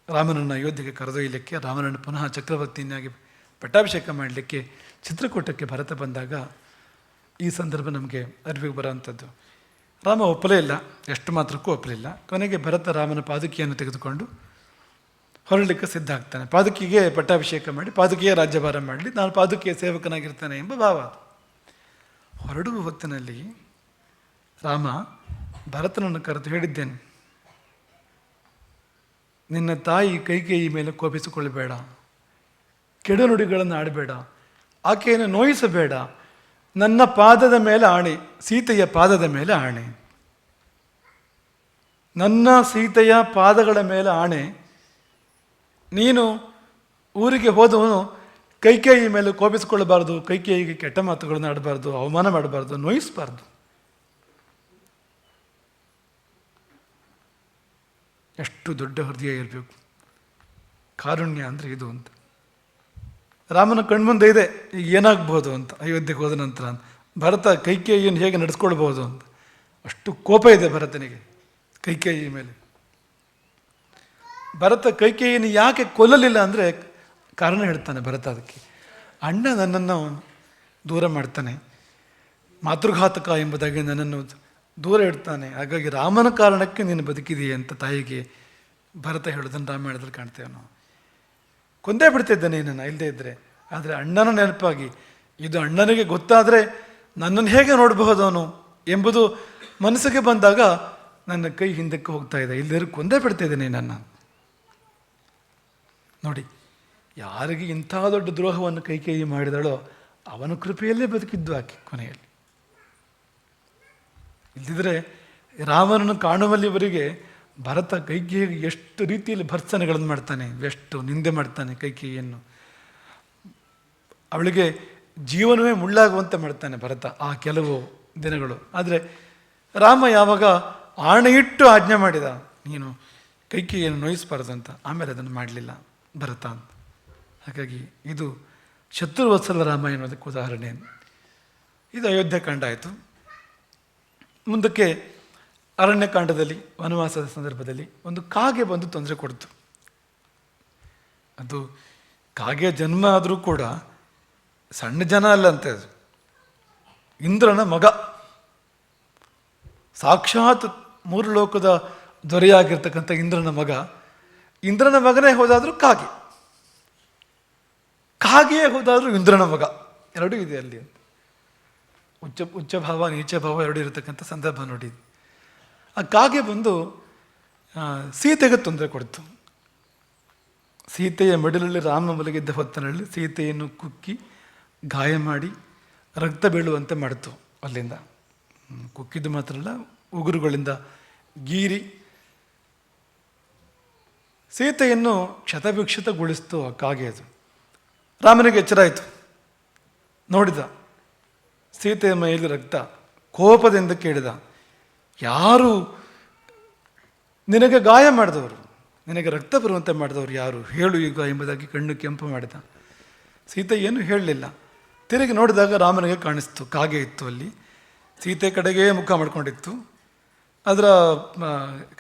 ರಾಮನನ್ನು ಅಯೋಧ್ಯೆಗೆ ಕರೆದೊಯ್ಯಲಿಕ್ಕೆ, ರಾಮನನ್ನು ಪುನಃ ಚಕ್ರವರ್ತಿಯನ್ನಾಗಿ ಪಟ್ಟಾಭಿಷೇಕ ಮಾಡಲಿಕ್ಕೆ ಚಿತ್ರಕೂಟಕ್ಕೆ ಭರತ ಬಂದಾಗ ಈ ಸಂದರ್ಭ ನಮಗೆ ಅರಿವಿಗೆ ಬರೋವಂಥದ್ದು. ರಾಮ ಒಪ್ಪಲೇ ಇಲ್ಲ, ಎಷ್ಟು ಮಾತ್ರಕ್ಕೂ ಒಪ್ಪಲಿಲ್ಲ. ಕೊನೆಗೆ ಭರತ ರಾಮನ ಪಾದುಕೆಯನ್ನು ತೆಗೆದುಕೊಂಡು ಹೊರಡಲಿಕ್ಕೆ ಸಿದ್ಧ ಆಗ್ತಾನೆ. ಪಾದುಕೆಗೆ ಪಟ್ಟಾಭಿಷೇಕ ಮಾಡಿ ಪಾದುಕೆಯ ರಾಜ್ಯಭಾರ ಮಾಡಲಿ, ನಾನು ಪಾದುಕೆಯ ಸೇವಕನಾಗಿರ್ತಾನೆ ಎಂಬ ಭಾವ. ಹೊರಡುವ ಹೊತ್ತಿನಲ್ಲಿ ರಾಮ ಭರತನನ್ನು ಕರೆದು ಹೇಳಿದ್ದೇನೆ, ನಿನ್ನ ತಾಯಿ ಕೈಕೇಯಿ ಮೇಲೆ ಕೋಪಿಸಿಕೊಳ್ಳಬೇಡ, ಕೆಡುನುಡಿಗಳನ್ನು ಆಡಬೇಡ, ಆಕೆಯನ್ನು ನೋಯಿಸಬೇಡ. ನನ್ನ ಪಾದದ ಮೇಲೆ ಆಣೆ, ಸೀತೆಯ ಪಾದದ ಮೇಲೆ ಆಣೆ, ನನ್ನ ಸೀತೆಯ ಪಾದಗಳ ಮೇಲೆ ಆಣೆ. ನೀನು ಊರಿಗೆ ಹೋದವನು ಕೈಕೇಯಿ ಮೇಲೆ ಕೋಪಿಸಿಕೊಳ್ಳಬಾರ್ದು, ಕೈಕೇಯಿಗೆ ಕೆಟ್ಟ ಮಾತುಗಳನ್ನು ಆಡಬಾರ್ದು, ಅವಮಾನ ಮಾಡಬಾರ್ದು, ನೋಯಿಸಬಾರ್ದು. ಎಷ್ಟು ದೊಡ್ಡ ಹೃದಯ ಇರಬೇಕು. ಕಾರುಣ್ಯ ಅಂದರೆ ಇದು ಅಂತ. ರಾಮನ ಕಣ್ಮುಂದೆ ಇದೆ ಈಗ ಏನಾಗ್ಬೋದು ಅಂತ, ಅಯೋಧ್ಯೆಗೆ ಹೋದ ನಂತರ ಭರತ ಕೈಕೇಯಿಯನ್ನು ಹೇಗೆ ನಡೆಸ್ಕೊಳ್ಬೋದು ಅಂತ. ಅಷ್ಟು ಕೋಪ ಇದೆ ಭರತನಿಗೆ ಕೈಕೇಯಿ ಮೇಲೆ. ಭರತ ಕೈಕೇಯಿಯನ್ನು ಯಾಕೆ ಕೊಲ್ಲಲಿಲ್ಲ ಅಂದರೆ ಕಾರಣ ಹೇಳ್ತಾನೆ ಭರತ. ಅದಕ್ಕೆ ಅಣ್ಣ ನನ್ನನ್ನು ದೂರ ಮಾಡ್ತಾನೆ, ಮಾತೃಘಾತಕ ಎಂಬುದಾಗಿ ನನ್ನನ್ನು ದೂರ ಇಡ್ತಾನೆ, ಹಾಗಾಗಿ ರಾಮನ ಕಾರಣಕ್ಕೆ ನೀನು ಬದುಕಿದೆಯೇ ಅಂತ ತಾಯಿಗೆ ಭರತ ಹೇಳೋದನ್ನು ರಾಮಾಯಣದಲ್ಲಿ ಕಾಣ್ತೇವೆ ನಾವು. ಕೊಂದೇ ಬಿಡ್ತಿದ್ದಾನೆ ನನ್ನ ಇಲ್ಲದೇ ಇದ್ದರೆ. ಆದರೆ ಅಣ್ಣನ ನೆನಪಾಗಿ, ಇದು ಅಣ್ಣನಿಗೆ ಗೊತ್ತಾದರೆ ನನ್ನನ್ನು ಹೇಗೆ ನೋಡಬಹುದು ಅವನು ಎಂಬುದು ಮನಸ್ಸಿಗೆ ಬಂದಾಗ ನನ್ನ ಕೈ ಹಿಂದಕ್ಕೆ ಹೋಗ್ತಾ ಇದೆ, ಇಲ್ಲದೇ ಕೊಂದೇ ಬಿಡ್ತಿದ್ದೇನೆ ನನ್ನ. ನೋಡಿ, ಯಾರಿಗೆ ಇಂಥ ದೊಡ್ಡ ದ್ರೋಹವನ್ನು ಕೈಕೇಯಿ ಮಾಡಿದಳೋ ಅವನ ಕೃಪೆಯಲ್ಲೇ ಬದುಕಿದ್ದು ಆಕೆ ಕೊನೆಯಲ್ಲಿ. ಇಲ್ಲದಿದ್ದರೆ ರಾಮನನ್ನು ಕಾಣುವಲ್ಲಿವರೆಗೆ ಭರತ ಕೈಕೇಯಿಗೆ ಎಷ್ಟು ರೀತಿಯಲ್ಲಿ ಭರ್ತ್ಸನೆಗಳನ್ನು ಮಾಡ್ತಾನೆ, ಎಷ್ಟು ನಿಂದೆ ಮಾಡ್ತಾನೆ ಕೈಕೇಯಿಯನ್ನು. ಅವಳಿಗೆ ಜೀವನವೇ ಮುಳ್ಳಾಗುವಂತೆ ಮಾಡ್ತಾನೆ ಭರತ ಆ ಕೆಲವು ದಿನಗಳು. ಆದರೆ ರಾಮ ಯಾವಾಗ ಆಣೆಯಿಟ್ಟು ಆಜ್ಞೆ ಮಾಡಿದ, ನೀನು ಕೈಕೇಯಿಯನ್ನು ನೋಯಿಸಬಾರದು ಅಂತ, ಆಮೇಲೆ ಅದನ್ನು ಮಾಡಲಿಲ್ಲ ಭರತ ಅಂತ. ಹಾಗಾಗಿ ಇದು ಶತ್ರುವತ್ಸಲ ರಾಮ ಎನ್ನುವುದಕ್ಕೆ ಉದಾಹರಣೆ. ಇದು ಅಯೋಧ್ಯಕಾಂಡ ಆಯಿತು. ಮುಂದಕ್ಕೆ ಅರಣ್ಯಕಾಂಡದಲ್ಲಿ ವನವಾಸದ ಸಂದರ್ಭದಲ್ಲಿ ಒಂದು ಕಾಗೆ ಬಂದು ತೊಂದರೆ ಕೊಡ್ತು. ಅದು ಕಾಗೆ ಜನ್ಮ ಆದರೂ ಕೂಡ ಸಣ್ಣ ಜನ ಅಲ್ಲಂತೆ, ಅದು ಇಂದ್ರನ ಮಗ, ಸಾಕ್ಷಾತ್ ಮೂರು ಲೋಕದ ದೊರೆಯಾಗಿರ್ತಕ್ಕಂಥ ಇಂದ್ರನ ಮಗ. ಇಂದ್ರನ ಮಗನೇ ಹೋದಾದರೂ ಕಾಗೆ, ಕಾಗೆಯೇ ಹೋದಾದರೂ ಇಂದ್ರನ ಮಗ, ಎರಡೂ ಇದೆ ಅಲ್ಲಿ. ಉಚ್ಚ ಭಾವ ನೀಚ ಭಾವ ಎರಡೂ ಇರತಕ್ಕಂಥ ಸಂದರ್ಭ ನೋಡಿ. ಆ ಕಾಗೆ ಬಂದು ಸೀತೆಗೆ ತೊಂದರೆ ಕೊಡ್ತು. ಸೀತೆಯ ಮಡಿಲಲ್ಲಿ ರಾಮ ಮಲಗಿದ್ದ ಹೊತ್ತಿನಲ್ಲಿ ಸೀತೆಯನ್ನು ಕುಕ್ಕಿ ಗಾಯ ಮಾಡಿ ರಕ್ತ ಬೀಳುವಂತೆ ಮಾಡಿತು. ಅಲ್ಲಿಂದ ಕುಕ್ಕಿದ್ದು ಮಾತ್ರ ಅಲ್ಲ, ಉಗುರುಗಳಿಂದ ಗೀರಿ ಸೀತೆಯನ್ನು ಕ್ಷತವಿಕ್ಷತಗೊಳಿಸ್ತು ಆ ಕಾಗೆ. ಅದು ರಾಮನಿಗೆ ಎಚ್ಚರ ಆಯಿತು, ನೋಡಿದ ಸೀತೆಯ ಮೈಯಲ್ಲಿ ರಕ್ತ. ಕೋಪದಿಂದ ಕೇಳಿದ, ಯಾರು ನಿನಗೆ ಗಾಯ ಮಾಡಿದವರು, ನಿನಗೆ ರಕ್ತ ಬರುವಂತೆ ಮಾಡಿದವರು ಯಾರು, ಹೇಳು ಈಗ ಎಂಬುದಾಗಿ ಕಣ್ಣು ಕೆಂಪು ಮಾಡಿದ. ಸೀತೆ ಏನು ಹೇಳಲಿಲ್ಲ. ತಿರುಗಿ ನೋಡಿದಾಗ ರಾಮನಿಗೆ ಕಾಣಿಸ್ತು ಕಾಗೆ ಇತ್ತು ಅಲ್ಲಿ, ಸೀತೆ ಕಡೆಗೇ ಮುಖ ಮಾಡ್ಕೊಂಡಿತ್ತು. ಅದರ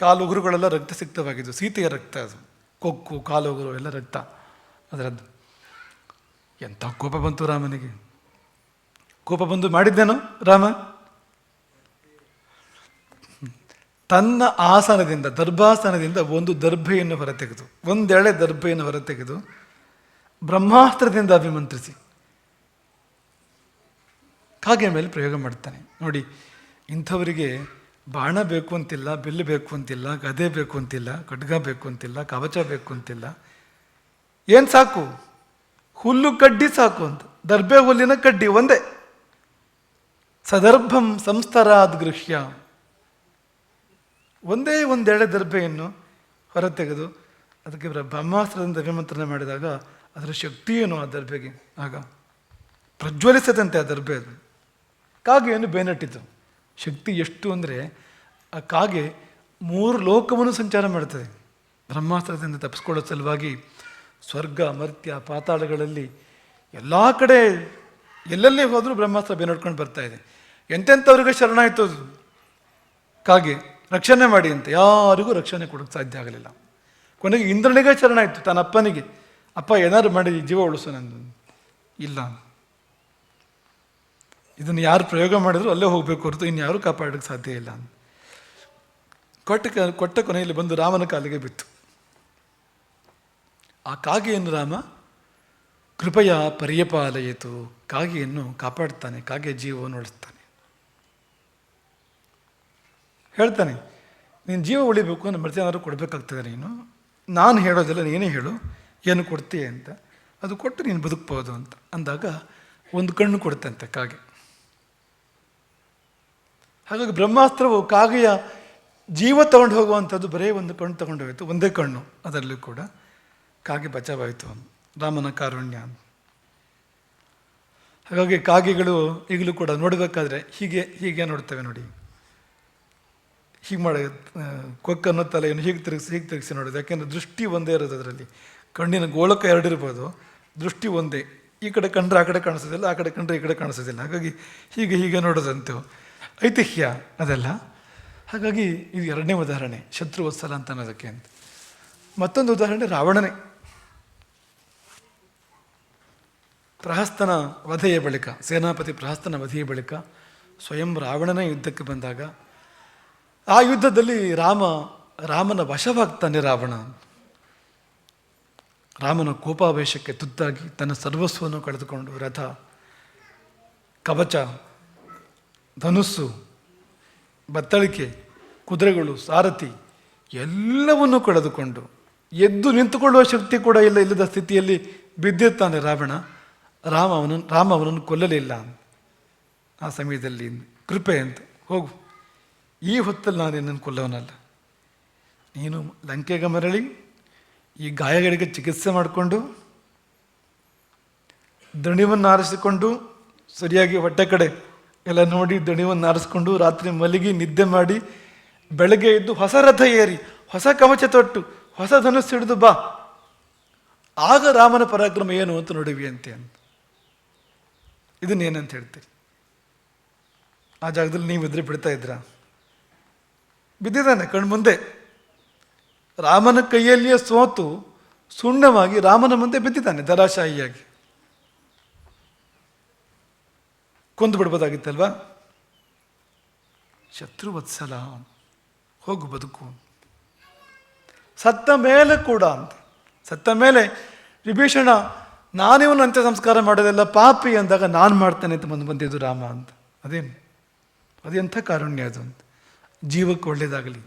ಕಾಲುಗುರುಗಳೆಲ್ಲ ರಕ್ತ ಸಿಕ್ತವಾಗಿದ್ದು, ಸೀತೆಯ ರಕ್ತ ಅದು, ಕೊಕ್ಕು ಕಾಲುಗುರು ಎಲ್ಲ ರಕ್ತ ಅದರದ್ದು. ಎಂಥ ಕೋಪ ಬಂತು ರಾಮನಿಗೆ. ಕೋಪ ಬಂದು ಮಾಡಿದ್ದೇನೋ ರಾಮ, ತನ್ನ ಆಸನದಿಂದ ದರ್ಭಾಸನದಿಂದ ಒಂದು ದರ್ಭೆಯನ್ನು ಹೊರತೆಗೆದು, ಒಂದೆಳೆ ದರ್ಭೆಯನ್ನು ಹೊರತೆಗೆದು ಬ್ರಹ್ಮಾಸ್ತ್ರದಿಂದ ಅಭಿಮಂತ್ರಿಸಿ ಕಾಗೆ ಮೇಲೆ ಪ್ರಯೋಗ ಮಾಡ್ತಾನೆ. ನೋಡಿ, ಇಂಥವರಿಗೆ ಬಾಣ ಬೇಕು ಅಂತಿಲ್ಲ, ಬಿಲ್ಲು ಬೇಕು ಅಂತಿಲ್ಲ, ಗದೆ ಬೇಕು ಅಂತಿಲ್ಲ, ಖಡ್ಗ ಬೇಕು ಅಂತಿಲ್ಲ, ಕವಚ ಬೇಕು ಅಂತಿಲ್ಲ. ಏನು ಸಾಕು? ಹುಲ್ಲು ಕಡ್ಡಿ ಸಾಕು ಅಂತ. ದರ್ಬೆ ಹುಲ್ಲಿನ ಕಡ್ಡಿ ಒಂದೇ. ಸದರ್ಭಂ ಸಂಸ್ತರಾದ್ ಗೃಹ್ಯ, ಒಂದೇ ಒಂದೆಳೆ ದರ್ಬೆಯನ್ನು ಹೊರತೆಗೆದು ಅದಕ್ಕೆ ಬ್ರಹ್ಮಾಸ್ತ್ರದಿಂದ ಅಭಿಮಂತ್ರಣ ಮಾಡಿದಾಗ ಅದರ ಶಕ್ತಿ ಏನು ಆ ದರ್ಬೆಗೆ ಆಗ ಪ್ರಜ್ವಲಿಸದಂತೆ ಆ ದರ್ಬೆ ಅದು ಕಾಗೆಯನ್ನು ಬೇನಟ್ಟಿತು. ಶಕ್ತಿ ಎಷ್ಟು ಅಂದರೆ ಆ ಕಾಗೆ 3 ಲೋಕವನ್ನು ಸಂಚಾರ ಮಾಡ್ತದೆ. ಬ್ರಹ್ಮಾಸ್ತ್ರದಿಂದ ತಪ್ಪಿಸ್ಕೊಳ್ಳೋ ಸಲುವಾಗಿ ಸ್ವರ್ಗ, ಮರ್ತ್ಯ, ಪಾತಾಳಗಳಲ್ಲಿ ಎಲ್ಲ ಕಡೆ ಎಲ್ಲೆಲ್ಲಿ ಹೋದರೂ ಬ್ರಹ್ಮಾಸ್ತ್ರ ಬೇನಟ್ಕೊಂಡು ಬರ್ತಾ ಇದೆ. ಎಂತೆಂಥವ್ರಿಗೆ ಶರಣಾಯಿತು ಅದು ಕಾಗೆ, ರಕ್ಷಣೆ ಮಾಡಿ ಅಂತ. ಯಾರಿಗೂ ರಕ್ಷಣೆ ಕೊಡೋಕ್ಕೆ ಸಾಧ್ಯ ಆಗಲಿಲ್ಲ. ಕೊನೆಗೆ ಇಂದ್ರನಿಗೆ ಶರಣಾಯಿತು, ತನ್ನ ಅಪ್ಪನಿಗೆ. ಅಪ್ಪ ಏನಾದ್ರು ಮಾಡಿ ಜೀವ ಉಳಿಸು ನಂದು. ಇಲ್ಲ, ಇದನ್ನು ಯಾರು ಪ್ರಯೋಗ ಮಾಡಿದ್ರು ಅಲ್ಲೇ ಹೋಗಬೇಕು ಹೊರತು ಇನ್ಯಾರೂ ಕಾಪಾಡೋಕ್ಕೆ ಸಾಧ್ಯ ಇಲ್ಲ. ಕೊಟ್ಟ ಕೊನೆಯಲ್ಲಿ ಬಂದು ರಾಮನ ಕಾಲಿಗೆ ಬಿತ್ತು. ಆ ಕಾಗೆಯನ್ನು ರಾಮ ಕೃಪೆಯ ಪರ್ಯಪಾಲಯಿತು, ಕಾಗೆಯನ್ನು ಕಾಪಾಡ್ತಾನೆ, ಕಾಗೆ ಜೀವವನ್ನು ಉಳಿಸ್ತಾನೆ. ಹೇಳ್ತಾನೆ, ನೀನು ಜೀವ ಉಳಿಬೇಕು ಅಂದ್ರೆ ಮತ್ತೆ ಏನಾದ್ರು ಕೊಡಬೇಕಾಗ್ತದೆ. ನೀನು, ನಾನು ಹೇಳೋದಿಲ್ಲ, ನೀನೇ ಹೇಳು ಏನು ಕೊಡ್ತೀಯ ಅಂತ. ಅದು ಕೊಟ್ಟು ನೀನು ಬದುಕ್ಬೋದು ಅಂತ ಅಂದಾಗ ಒಂದು ಕಣ್ಣು ಕೊಡ್ತಂತೆ ಕಾಗೆ. ಹಾಗಾಗಿ ಬ್ರಹ್ಮಾಸ್ತ್ರವು ಕಾಗೆಯ ಜೀವ ತಗೊಂಡು ಹೋಗುವಂಥದ್ದು ಬರೀ ಒಂದು ಕಣ್ಣು ತಗೊಂಡು ಹೋಯಿತು, ಒಂದೇ ಕಣ್ಣು. ಅದರಲ್ಲೂ ಕೂಡ ಕಾಗೆ ಬಚಾವಾಯಿತು, ರಾಮನ ಕಾರುಣ್ಯ. ಹಾಗಾಗಿ ಕಾಗೆಗಳು ಈಗಲೂ ಕೂಡ ನೋಡಬೇಕಾದ್ರೆ ಹೀಗೆ ನೋಡ್ತವೆ. ನೋಡಿ, ಹೀಗೆ ಮಾಡಿ ಕೊಕ್ಕನ್ನು ತಲೆಯನ್ನು ಹೀಗೆ ತಿರುಗಿಸಿ ನೋಡೋದು. ಯಾಕೆಂದರೆ ದೃಷ್ಟಿ ಒಂದೇ ಇರೋದು ಅದರಲ್ಲಿ. ಕಣ್ಣಿನ ಗೋಳಕ 2 ಇರ್ಬೋದು, ದೃಷ್ಟಿ ಒಂದೇ. ಈ ಕಡೆ ಕಂಡ್ರೆ ಆ ಕಡೆ ಕಾಣಿಸೋದಿಲ್ಲ, ಆ ಕಡೆ ಕಂಡ್ರೆ ಈ ಕಡೆ ಕಾಣಿಸೋದಿಲ್ಲ. ಹಾಗಾಗಿ ಹೀಗೆ ನೋಡೋದಂತು ಐತಿಹ್ಯ ಅದೆಲ್ಲ. ಹಾಗಾಗಿ ಇದು 2ನೇ ಉದಾಹರಣೆ, ಶತ್ರುವತ್ಸಲ ಅಂತ ಅನ್ನೋದಕ್ಕೆ ಅಂತ. ಮತ್ತೊಂದು ಉದಾಹರಣೆ ರಾವಣನೇ. ಪ್ರಹಸ್ತನ ವಧೆಯ ಬಳಿಕ, ಸೇನಾಪತಿ ಪ್ರಹಸ್ತನ ವಧೆಯ ಬಳಿಕ ಸ್ವಯಂ ರಾವಣನೇ ಯುದ್ಧಕ್ಕೆ ಬಂದಾಗ ಆ ಯುದ್ಧದಲ್ಲಿ ರಾಮನ ವಶವಾಗ್ತಾನೆ ರಾವಣ. ರಾಮನ ಕೋಪಾವೇಶಕ್ಕೆ ತುತ್ತಾಗಿ ತನ್ನ ಸರ್ವಸ್ವವನ್ನು ಕಳೆದುಕೊಂಡು ರಥ, ಕವಚ, ಧನುಸ್ಸು, ಬತ್ತಳಿಕೆ, ಕುದುರೆಗಳು, ಸಾರಥಿ ಎಲ್ಲವನ್ನೂ ಕಳೆದುಕೊಂಡು ಎದ್ದು ನಿಂತುಕೊಳ್ಳುವ ಶಕ್ತಿ ಕೂಡ ಇಲ್ಲದ ಸ್ಥಿತಿಯಲ್ಲಿ ಬಿದ್ದಿರ್ತಾನೆ ರಾವಣ. ರಾಮ ಅವನನ್ನು ಕೊಲ್ಲಲಿಲ್ಲ. ಆ ಸಮಯದಲ್ಲಿ ಕೃಪೆ ಅಂತ, ಹೋಗು, ಈ ಹೊತ್ತಲ್ಲಿ ನಾನು ನಿನ್ನನ್ನು ಕೊಲ್ಲವನಲ್ಲ, ನೀನು ಲಂಕೆಗೆ ಮರಳಿ ಈ ಗಾಯಗಳಿಗೆ ಚಿಕಿತ್ಸೆ ಮಾಡಿಕೊಂಡು ದಣಿವನ್ನು ಆರಿಸಿಕೊಂಡು ಸರಿಯಾಗಿ ಹೊಟ್ಟೆ ಕಡೆ ಎಲ್ಲ ನೋಡಿ ದಣಿವನ್ನು ಆರಿಸ್ಕೊಂಡು ರಾತ್ರಿ ಮಲಗಿ ನಿದ್ದೆ ಮಾಡಿ ಬೆಳಗ್ಗೆ ಎದ್ದು ಹೊಸ ರಥ ಏರಿ ಹೊಸ ಕವಚ ತೊಟ್ಟು ಹೊಸ ಧನುಸ್ಸು ಹಿಡಿದು ಬಾ, ಆಗ ರಾಮನ ಪರಾಕ್ರಮ ಏನು ಅಂತ ನೋಡಿವಿ ಅಂತ. ಇದನ್ನೇನಂತ ಹೇಳ್ತೀರಿ? ಆ ಜಾಗದಲ್ಲಿ ನೀವಿದ್ರೆ ಬಿಡ್ತಾ ಇದ್ರಾ? ಬಿದ್ದಿದ್ದಾನೆ ಕಣ್ಮುಂದೆ. ರಾಮನ ಕೈಯಲ್ಲಿಯೇ ಸೋತು ಸುಣ್ಣವಾಗಿ ರಾಮನ ಮುಂದೆ ಬಿದ್ದಿದ್ದಾನೆ ಧರಾಶಾಹಿಯಾಗಿ. ಕೊಂದು ಬಿಡ್ಬೋದಾಗಿತ್ತಲ್ವಾ? ಶತ್ರುವತ್ಸಲ, ಹೋಗು ಬದುಕು. ಸತ್ತ ಮೇಲೆ ಕೂಡ ಅಂತ, ಸತ್ತ ಮೇಲೆ ವಿಭೀಷಣ ನಾನಿವನು ಅಂತ್ಯ ಸಂಸ್ಕಾರ ಮಾಡೋದೆಲ್ಲ ಪಾಪಿ ಅಂದಾಗ ನಾನು ಮಾಡ್ತೇನೆ ಅಂತ ಬಂದಿದ್ದು ರಾಮ ಅಂತ. ಅದೆಂಥ ಕಾರುಣ್ಯ ಅದು ಅಂತ. ಜೀವಕ್ಕೆ ಒಳ್ಳೆಯದಾಗಲಿ,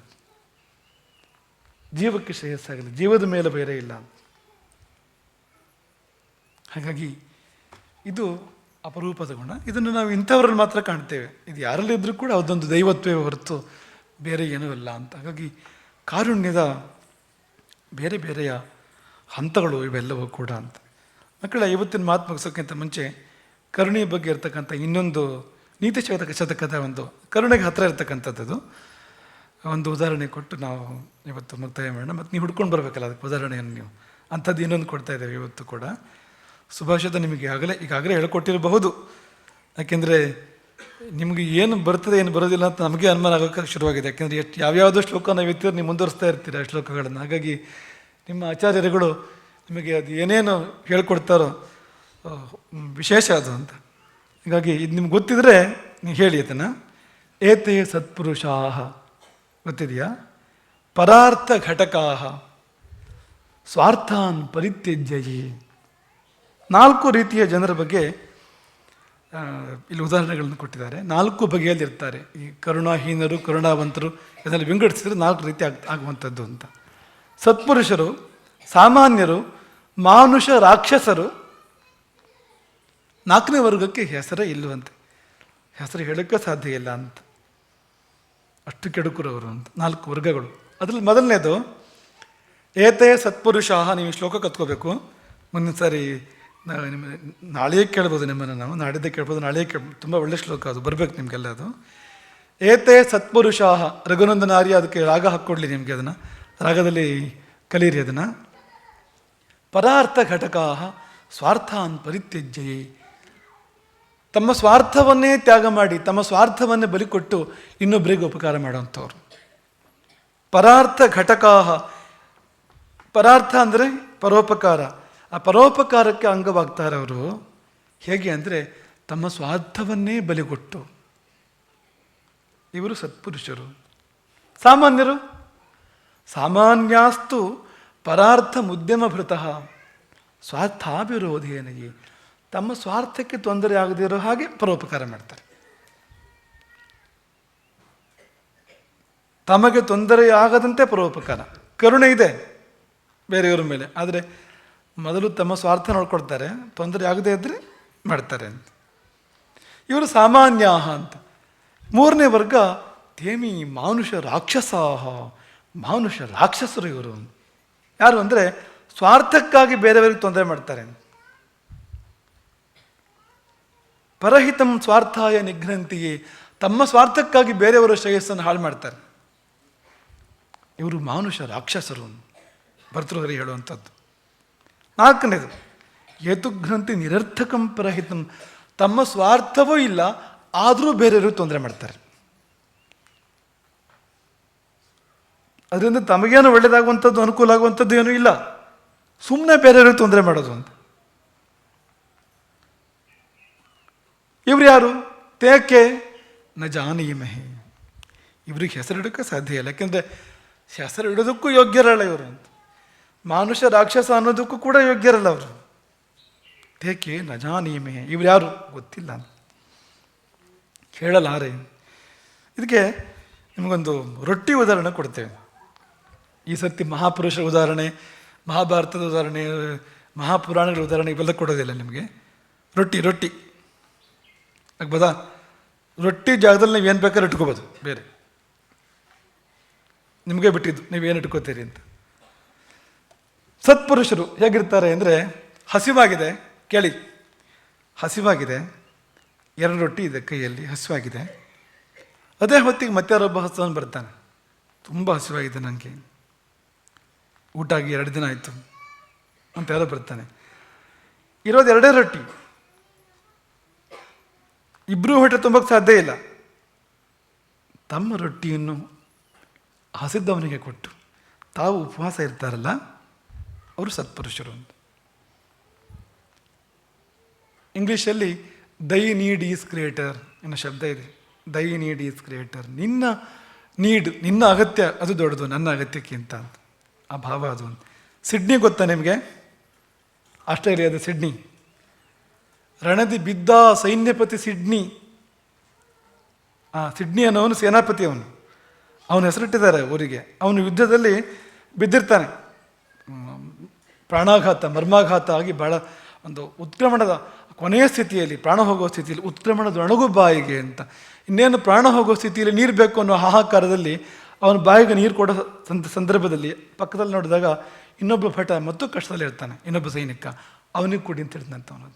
ಜೀವಕ್ಕೆ ಶ್ರೇಯಸ್ಸಾಗಲಿ, ಜೀವದ ಮೇಲೆ ಬೇರೆ ಇಲ್ಲ. ಹಾಗಾಗಿ ಇದು ಅಪರೂಪದ ಗುಣ. ಇದನ್ನು ನಾವು ಇಂಥವ್ರಲ್ಲಿ ಮಾತ್ರ ಕಾಣ್ತೇವೆ. ಇದು ಯಾರಲ್ಲಿದ್ದರೂ ಕೂಡ ಅದೊಂದು ದೈವತ್ವೇ ಹೊರತು ಬೇರೆ ಏನೂ ಇಲ್ಲ ಅಂತ. ಹಾಗಾಗಿ ಕಾರುಣ್ಯದ ಬೇರೆ ಬೇರೆಯ ಹಂತಗಳು ಇವೆಲ್ಲವೂ ಕೂಡ ಅಂತ. ಮಕ್ಕಳ ಇವತ್ತಿನ ಮಾತು ಮುಗಿಸೋಕ್ಕಿಂತ ಮುಂಚೆ ಕರುಣೆಯ ಬಗ್ಗೆ ಇರ್ತಕ್ಕಂಥ ಇನ್ನೊಂದು ನೀತಿ ಶತಕದ ಒಂದು ಕರುಣೆಗೆ ಹತ್ತಿರ ಇರ್ತಕ್ಕಂಥದ್ದು ಒಂದು ಉದಾಹರಣೆ ಕೊಟ್ಟು ನಾವು ಇವತ್ತು ಮುಕ್ತಾಯ ಮಾಡೋಣ. ಮತ್ತು ನೀವು ಹುಡ್ಕೊಂಡು ಬರಬೇಕಲ್ಲ ಅದಕ್ಕೆ ಉದಾಹರಣೆಯನ್ನು. ನೀವು ಅಂಥದ್ದು ಇನ್ನೊಂದು ಕೊಡ್ತಾ ಇದ್ದೇವೆ ಇವತ್ತು ಕೂಡ. ಸುಭಾಷಿತ ನಿಮಗೆ ಈಗಾಗಲೇ ಹೇಳ್ಕೊಟ್ಟಿರಬಹುದು. ಯಾಕೆಂದರೆ ನಿಮಗೆ ಏನು ಬರ್ತದೆ ಏನು ಬರೋದಿಲ್ಲ ಅಂತ ನಮಗೆ ಅನುಮಾನ ಆಗೋಕ್ಕೆ ಶುರುವಾಗಿದೆ. ಯಾಕೆಂದರೆ ಯಾವ್ಯಾವುದೋ ಶ್ಲೋಕ ನಾವು ಎತ್ತಿದ್ರೆ ನೀವು ಮುಂದುವರಿಸ್ತಾ ಇರ್ತೀರಿ ಆ ಶ್ಲೋಕಗಳನ್ನು. ಹಾಗಾಗಿ ನಿಮ್ಮ ಆಚಾರ್ಯರುಗಳು ನಿಮಗೆ ಅದು ಏನೇನು ಹೇಳ್ಕೊಡ್ತಾರೋ ವಿಶೇಷ ಅದು ಅಂತ. ಹೀಗಾಗಿ ಇದು ನಿಮ್ಗೆ ಗೊತ್ತಿದ್ರೆ ನೀವು ಹೇಳಿ ಅದನ್ನು. ಏತೇ ಸತ್ಪುರುಷಾಹ ಗೊತ್ತಿದೆಯಾ? ಪರಾರ್ಥ ಘಟಕಾಹ ಸ್ವಾರ್ಥಾನ್ ಪರಿತ್ಯಜ್ಯಯಿ. 4 ರೀತಿಯ ಜನರ ಬಗ್ಗೆ ಇಲ್ಲಿ ಉದಾಹರಣೆಗಳನ್ನು ಕೊಟ್ಟಿದ್ದಾರೆ. 4 ಬಗೆಯಲ್ಲಿರ್ತಾರೆ. ಈ ಕರುಣಾಹೀನರು, ಕರುಣಾವಂತರು ಇದನ್ನು ವಿಂಗಡಿಸಿದ್ರೆ 4 ರೀತಿ ಆಗುವಂಥದ್ದು ಅಂತ. ಸತ್ಪುರುಷರು, ಸಾಮಾನ್ಯರು, ಮಾನುಷ ರಾಕ್ಷಸರು, 4ನೇ ವರ್ಗಕ್ಕೆ ಹೆಸರೇ ಇಲ್ಲವಂತೆ. ಹೆಸರು ಹೇಳೋಕ್ಕೆ ಸಾಧ್ಯ ಇಲ್ಲ ಅಂತ, ಅಷ್ಟು ಕೆಡುಕರು ಅವರು ಅಂತ. 4 ವರ್ಗಗಳು. ಅದರಲ್ಲಿ ಮೊದಲನೇದು ಏತೇ ಸತ್ಪುರುಷಾಹ. ನೀವು ಶ್ಲೋಕ ಕತ್ಕೋಬೇಕು. ಮುಂದಿನ ಸಾರಿ ನಾಳೆಯೇ ಕೇಳ್ಬೋದು ನಿಮ್ಮನ್ನು, ನಾವು ನಾಡಿದ್ದೇ ಕೇಳ್ಬೋದು, ನಾಳೆಯೇ ತುಂಬ ಒಳ್ಳೆ ಶ್ಲೋಕ ಅದು, ಬರಬೇಕು ನಿಮಗೆಲ್ಲ ಅದು. ಏತೇ ಸತ್ಪುರುಷಾಹ. ರಘುನಂದನಾರ್ಯ ಅದಕ್ಕೆ ರಾಗ ಹಾಕ್ಕೊಡ್ಲಿ ನಿಮಗೆ, ಅದನ್ನು ರಾಗದಲ್ಲಿ ಕಲೀರಿ ಅದನ್ನು. ಪರಾರ್ಥ ಘಟಕಾಹ ಸ್ವಾರ್ಥಾನ್ ಪರಿತ್ಯಜ್ಯೈ. ತಮ್ಮ ಸ್ವಾರ್ಥವನ್ನೇ ತ್ಯಾಗ ಮಾಡಿ, ತಮ್ಮ ಸ್ವಾರ್ಥವನ್ನೇ ಬಲಿ ಕೊಟ್ಟು ಇನ್ನೊಬ್ಬರಿಗೆ ಉಪಕಾರ ಮಾಡುವಂಥವ್ರು ಪರಾರ್ಥ ಘಟಕಾಹ. ಪರಾರ್ಥ ಅಂದರೆ ಪರೋಪಕಾರ. ಆ ಪರೋಪಕಾರಕ್ಕೆ ಅಂಗವಾಗ್ತಾರೆ ಅವರು. ಹೇಗೆ ಅಂದರೆ ತಮ್ಮ ಸ್ವಾರ್ಥವನ್ನೇ ಬಲಿಗೊಟ್ಟು. ಇವರು ಸತ್ಪುರುಷರು. ಸಾಮಾನ್ಯರು, ಸಾಮಾನ್ಯಾಸ್ತು ಪರಾರ್ಥ ಮುದ್ಯಮ ಭೃತಃ ಸ್ವಾರ್ಥಾಭಿರೋಧೇನಯೇ. ತಮ್ಮ ಸ್ವಾರ್ಥಕ್ಕೆ ತೊಂದರೆ ಆಗದೇ ಇರೋ ಹಾಗೆ ಪರೋಪಕಾರ ಮಾಡ್ತಾರೆ. ತಮಗೆ ತೊಂದರೆಯಾಗದಂತೆ ಪರೋಪಕಾರ. ಕರುಣೆ ಇದೆ ಬೇರೆಯವರ ಮೇಲೆ, ಆದರೆ ಮೊದಲು ತಮ್ಮ ಸ್ವಾರ್ಥ ನೋಡ್ಕೊಳ್ತಾರೆ, ತೊಂದರೆ ಆಗದೇ ಇದ್ದರೆ ಮಾಡ್ತಾರೆ ಅಂತ. ಇವರು ಸಾಮಾನ್ಯಾಹ ಅಂತ. 3ನೇ ವರ್ಗ ತೇಮಿ ಮಾನುಷ ರಾಕ್ಷಸಾಹ. ಮಾನುಷ ರಾಕ್ಷಸರು ಇವರು. ಯಾರು ಅಂದರೆ ಸ್ವಾರ್ಥಕ್ಕಾಗಿ ಬೇರೆಯವರಿಗೆ ತೊಂದರೆ ಮಾಡ್ತಾರೆ. ಪರಹಿತಂ ಸ್ವಾರ್ಥಾಯ ನಿಘ್ನಂತಿಯೇ. ತಮ್ಮ ಸ್ವಾರ್ಥಕ್ಕಾಗಿ ಬೇರೆಯವರ ಶ್ರೇಯಸ್ಸನ್ನು ಹಾಳು ಮಾಡ್ತಾರೆ. ಇವರು ಮಾನುಷ ರಾಕ್ಷಸರು ಭರ್ತೃಹರಿ ಹೇಳುವಂಥದ್ದು. 4ನೇದು ಏತುಘ್ನಂತಿ ನಿರರ್ಥಕಂ ಪರಹಿತಂ. ತಮ್ಮ ಸ್ವಾರ್ಥವೂ ಇಲ್ಲ, ಆದರೂ ಬೇರೆಯವರು ತೊಂದರೆ ಮಾಡ್ತಾರೆ. ಅದರಿಂದ ತಮಗೇನು ಒಳ್ಳೆಯದಾಗುವಂಥದ್ದು, ಅನುಕೂಲ ಆಗುವಂಥದ್ದು ಏನೂ ಇಲ್ಲ, ಸುಮ್ಮನೆ ಬೇರೆಯವ್ರಿಗೆ ತೊಂದರೆ ಮಾಡೋದು ಅಂತ. ಇವರು ಯಾರು? ತೇಕೆ ನ ಜಾನೀಮಹೆ. ಇವ್ರಿಗೆ ಹೆಸರಿಡೋಕ್ಕೆ ಸಾಧ್ಯ ಇಲ್ಲ. ಯಾಕೆಂದರೆ ಹೆಸರು ಇಡೋದಕ್ಕೂ ಯೋಗ್ಯರಲ್ಲ ಇವರು ಅಂತ. ಮಾನುಷ ರಾಕ್ಷಸ ಅನ್ನೋದಕ್ಕೂ ಕೂಡ ಯೋಗ್ಯರಲ್ಲ ಅವರು. ತೇಕೆ ನ ಜಾನೀಮಹೆ. ಇವ್ರು ಯಾರು ಗೊತ್ತಿಲ್ಲ, ಹೇಳಲಾರೆ. ಇದಕ್ಕೆ ನಿಮಗೊಂದು ರೊಟ್ಟಿ ಉದಾಹರಣೆ ಕೊಡ್ತೇವೆ. ಈ ಸರ್ತಿ ಮಹಾಪುರುಷರ ಉದಾಹರಣೆ, ಮಹಾಭಾರತದ ಉದಾಹರಣೆ, ಮಹಾಪುರಾಣಗಳ ಉದಾಹರಣೆ ಇವೆಲ್ಲ ಕೊಡೋದಿಲ್ಲ ನಿಮಗೆ. ರೊಟ್ಟಿ ಆಗ್ಬೋದಾ? ರೊಟ್ಟಿ ಜಾಗದಲ್ಲಿ ನೀವು ಏನು ಬೇಕಾದ್ರೆ ಇಟ್ಕೋಬೋದು, ಬೇರೆ ನಿಮಗೆ ಬಿಟ್ಟಿದ್ದು ನೀವೇನು ಇಟ್ಕೋತೀರಿ ಅಂತ. ಸತ್ಪುರುಷರು ಹೇಗಿರ್ತಾರೆ ಅಂದರೆ, ಹಸಿವಾಗಿದೆ, ಕೇಳಿ, ಹಸಿವಾಗಿದೆ, 2 ರೊಟ್ಟಿ ಇದೆ ಕೈಯಲ್ಲಿ, ಹಸಿವಾಗಿದೆ. ಅದೇ ಹೊತ್ತಿಗೆ ಮತ್ತಾರೊಬ್ಬ ಹಸುವನು ಬರ್ತಾನೆ, ತುಂಬ ಹಸಿವಾಗಿದೆ ನನಗೆ, ಊಟ ಆಗಿ 2 ದಿನ ಆಯಿತು ಅಂತ ಯಾರೋ ಬರ್ತಾನೆ. ಇರೋದು 2 ರೊಟ್ಟಿ, ಇಬ್ಬರೂ ಹೊಟ್ಟೆ ತುಂಬಕ್ಕೆ ಸಾಧ್ಯ ಇಲ್ಲ. ತಮ್ಮ ರೊಟ್ಟಿಯನ್ನು ಹಸಿದ್ದವನಿಗೆ ಕೊಟ್ಟು ತಾವು ಉಪವಾಸ ಇರ್ತಾರಲ್ಲ, ಅವರು ಸತ್ಪುರುಷರು ಅಂತ. ಇಂಗ್ಲೀಷಲ್ಲಿ ದೈ ನೀಡ್ ಈಸ್ ಕ್ರಿಯೇಟರ್ ಅನ್ನೋ ಶಬ್ದ ಇದೆ. ದೈ ನೀಡ್ ಈಸ್ ಕ್ರಿಯೇಟರ್. ನಿನ್ನ ನೀಡ್, ನಿನ್ನ ಅಗತ್ಯ ಅದು ದೊಡ್ಡದು ನನ್ನ ಅಗತ್ಯಕ್ಕಿಂತ ಅಂತ. ಆ ಭಾವ ಅದು. ಸಿಡ್ನಿ ಗೊತ್ತಾ ನಿಮಗೆ? ಆಸ್ಟ್ರೇಲಿಯಾದ ಸಿಡ್ನಿ. ರಣದಿ ಬಿದ್ದ ಸೈನ್ಯಪತಿ ಸಿಡ್ನಿ. ಸಿಡ್ನಿ ಅನ್ನೋವನು ಸೇನಾಪತಿ. ಅವನ ಹೆಸರಿಟ್ಟಿದ್ದಾರೆ ಊರಿಗೆ. ಅವನು ಯುದ್ಧದಲ್ಲಿ ಬಿದ್ದಿರ್ತಾನೆ, ಪ್ರಾಣಾಘಾತ, ಮರ್ಮಾಘಾತ ಆಗಿ ಬಹಳ ಒಂದು ಉತ್ಕ್ರಮಣದ ಕೊನೆಯ ಸ್ಥಿತಿಯಲ್ಲಿ, ಪ್ರಾಣ ಹೋಗೋ ಸ್ಥಿತಿಯಲ್ಲಿ, ಉತ್ಕ್ರಮಣದ ಒಣಗು ಬಾಯಿಗೆ ಅಂತ. ಇನ್ನೇನು ಪ್ರಾಣ ಹೋಗೋ ಸ್ಥಿತಿಯಲ್ಲಿ ನೀರು ಬೇಕು ಅನ್ನೋ ಹಾಹಾಕಾರದಲ್ಲಿ ಅವನ ಬಾಯಿಗೆ ನೀರು ಕೊಡೋ ಸಂದರ್ಭದಲ್ಲಿ ಪಕ್ಕದಲ್ಲಿ ನೋಡಿದಾಗ ಇನ್ನೊಬ್ಬ ಭಟ ಮತ್ತು ಕಷ್ಟದಲ್ಲಿ ಇರ್ತಾನೆ, ಇನ್ನೊಬ್ಬ ಸೈನಿಕ. ಅವನಿಗೆ ಕೊಡಿ ಅಂತ ಹೇಳ್ತಾನಂತ. ಅವನು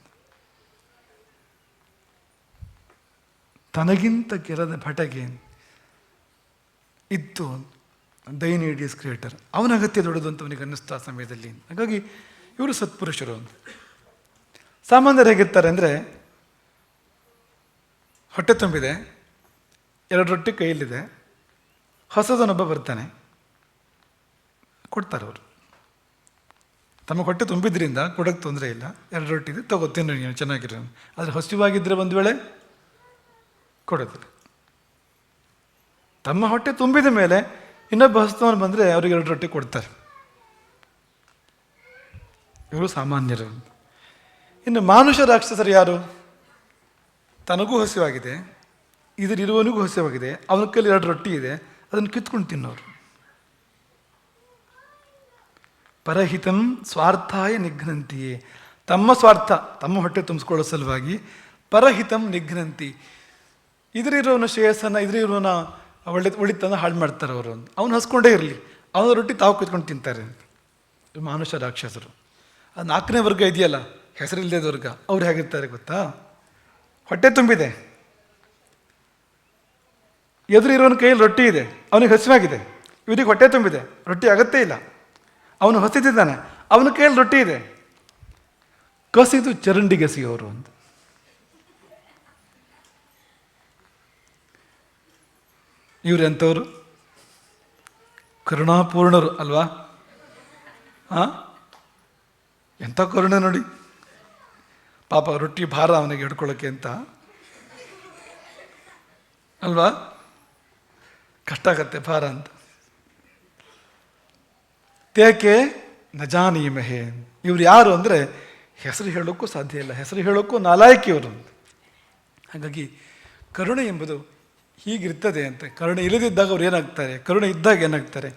ತನಗಿಂತ ಕೆರದ ಭಟಗೆ ಇತ್ತು ದೈ ನೀಡ್ ಈಸ್ ಕ್ರಿಯೇಟರ್. ಅವನ ಅಗತ್ಯ ದೊಡ್ಡದು ಅಂತ ಅವನಿಗೆ ಅನ್ನಿಸ್ತು ಆ ಸಮಯದಲ್ಲಿ. ಹಾಗಾಗಿ ಇವರು ಸತ್ಪುರುಷರು. ಸಾಮಾನ್ಯರು ಹೇಗಿರ್ತಾರೆ ಅಂದರೆ, ಹೊಟ್ಟೆ ತುಂಬಿದೆ, 2 ರೊಟ್ಟಿ ಕೈಯಲ್ಲಿದೆ, ಹೊಸದನೊಬ್ಬ ಬರ್ತಾನೆ, ಕೊಡ್ತಾರೆ ಅವರು. ತಮ್ಮ ಹೊಟ್ಟೆ ತುಂಬಿದ್ರಿಂದ ಕೊಡೋಕ್ಕೆ ತೊಂದರೆ ಇಲ್ಲ, 2 ರೊಟ್ಟಿ ಇದೆ, ತಗೋ ತಿನ್ನು ನೀನು ಚೆನ್ನಾಗಿರೋ. ಆದರೆ ಹಸಿವಾಗಿದ್ದರೆ ಒಂದು ವೇಳೆ ಕೊಡೋದಿಲ್ಲ. ತಮ್ಮ ಹೊಟ್ಟೆ ತುಂಬಿದ ಮೇಲೆ ಇನ್ನೊಬ್ಬ ಹಸ್ತವನು ಬಂದರೆ ಅವ್ರಿಗೆ 2 ರೊಟ್ಟಿ ಕೊಡ್ತಾರೆ. ಇವರು ಸಾಮಾನ್ಯರು. ಇನ್ನು ಮಾನುಷ ರಾಕ್ಷಸರು ಯಾರು? ತನಗೂ ಹಸಿವಾಗಿದೆ, ಇದರಿರುವವನಿಗೂ ಹಸಿವಾಗಿದೆ, ಅವನ ಕೈಲಿ 2 ರೊಟ್ಟಿ ಇದೆ, ಅದನ್ನು ಕಿತ್ಕೊಂಡು ತಿನ್ನೋರು. ಪರಹಿತಂ ಸ್ವಾರ್ಥಾಯ ನಿಘ್ನಂತಿಯೇ, ತಮ್ಮ ಸ್ವಾರ್ಥ, ತಮ್ಮ ಹೊಟ್ಟೆ ತುಂಬಿಸ್ಕೊಳ್ಳೋ ಸಲುವಾಗಿ ಪರಹಿತಂ ನಿಘ್ನಂತಿ, ಇದರಿರೋನ ಶ್ರೇಯಸ್ಸನ್ನು, ಇದರಿರೋನ ಒಳಿತನ್ನು ಹಾಳು ಮಾಡ್ತಾರೆ ಅವರು. ಅವನು ಹಸ್ಕೊಂಡೇ ಇರಲಿ, ಅವನ ರೊಟ್ಟಿ ತಾವು ಕಿತ್ಕೊಂಡು ತಿಂತಾರೆ. ಮಾನುಷ ರಾಕ್ಷಸರು. ಅದು 4ನೇ ವರ್ಗ ಇದೆಯಲ್ಲ, ಹೆಸರಿಲ್ಲದ ವರ್ಗ, ಅವ್ರು ಹೇಗಿರ್ತಾರೆ ಗೊತ್ತಾ? ಹೊಟ್ಟೆ ತುಂಬಿದೆ, ಎದುರಿರೋನ ಕೈಯಲ್ಲಿ ರೊಟ್ಟಿ ಇದೆ, ಅವನಿಗೆ ಹಸಿವಾಗಿದೆ, ಇವರಿಗೆ ಹೊಟ್ಟೆ ತುಂಬಿದೆ, ರೊಟ್ಟಿ ಅಗತ್ಯ ಇಲ್ಲ, ಅವನು ಹಸಿದಿದ್ದಾನೆ, ಅವನ ಕೈಯಲ್ಲಿ ರೊಟ್ಟಿ ಇದೆ, ಕಸಿದು ಚರಂಡಿಗೆಸಿಯೋರು ಅಂತ. ಇವರು ಎಂಥವ್ರು? ಕರುಣಾಪೂರ್ಣರು ಅಲ್ವಾ? ಎಂಥ ಕರುಣೆ ನೋಡಿ. ಪಾಪ ರೊಟ್ಟಿ ಭಾರ ಅವನಿಗೆ ಹಿಡ್ಕೊಳ್ಳೋಕ್ಕೆ ಅಂತ ಅಲ್ವಾ? ಕಷ್ಟ ಆಗತ್ತೆ ಭಾರ ಅಂತ. ತೇಕೆ ನಜಾನೀಮಹೆ, ಇವ್ರು ಯಾರು ಅಂದರೆ ಹೆಸರು ಹೇಳೋಕ್ಕೂ ಸಾಧ್ಯ ಇಲ್ಲ, ಹೆಸರು ಹೇಳೋಕ್ಕೂ ನಾಲಾಯಕಿಯವರು. ಹಾಗಾಗಿ ಕರುಣೆ ಎಂಬುದು ಹೀಗಿರ್ತದೆ ಅಂತ. ಕರುಣೆ ಇಲ್ಲದಿದ್ದಾಗ ಅವ್ರು ಏನಾಗ್ತಾರೆ, ಕರುಣೆ ಇದ್ದಾಗ ಏನಾಗ್ತಾರೆ?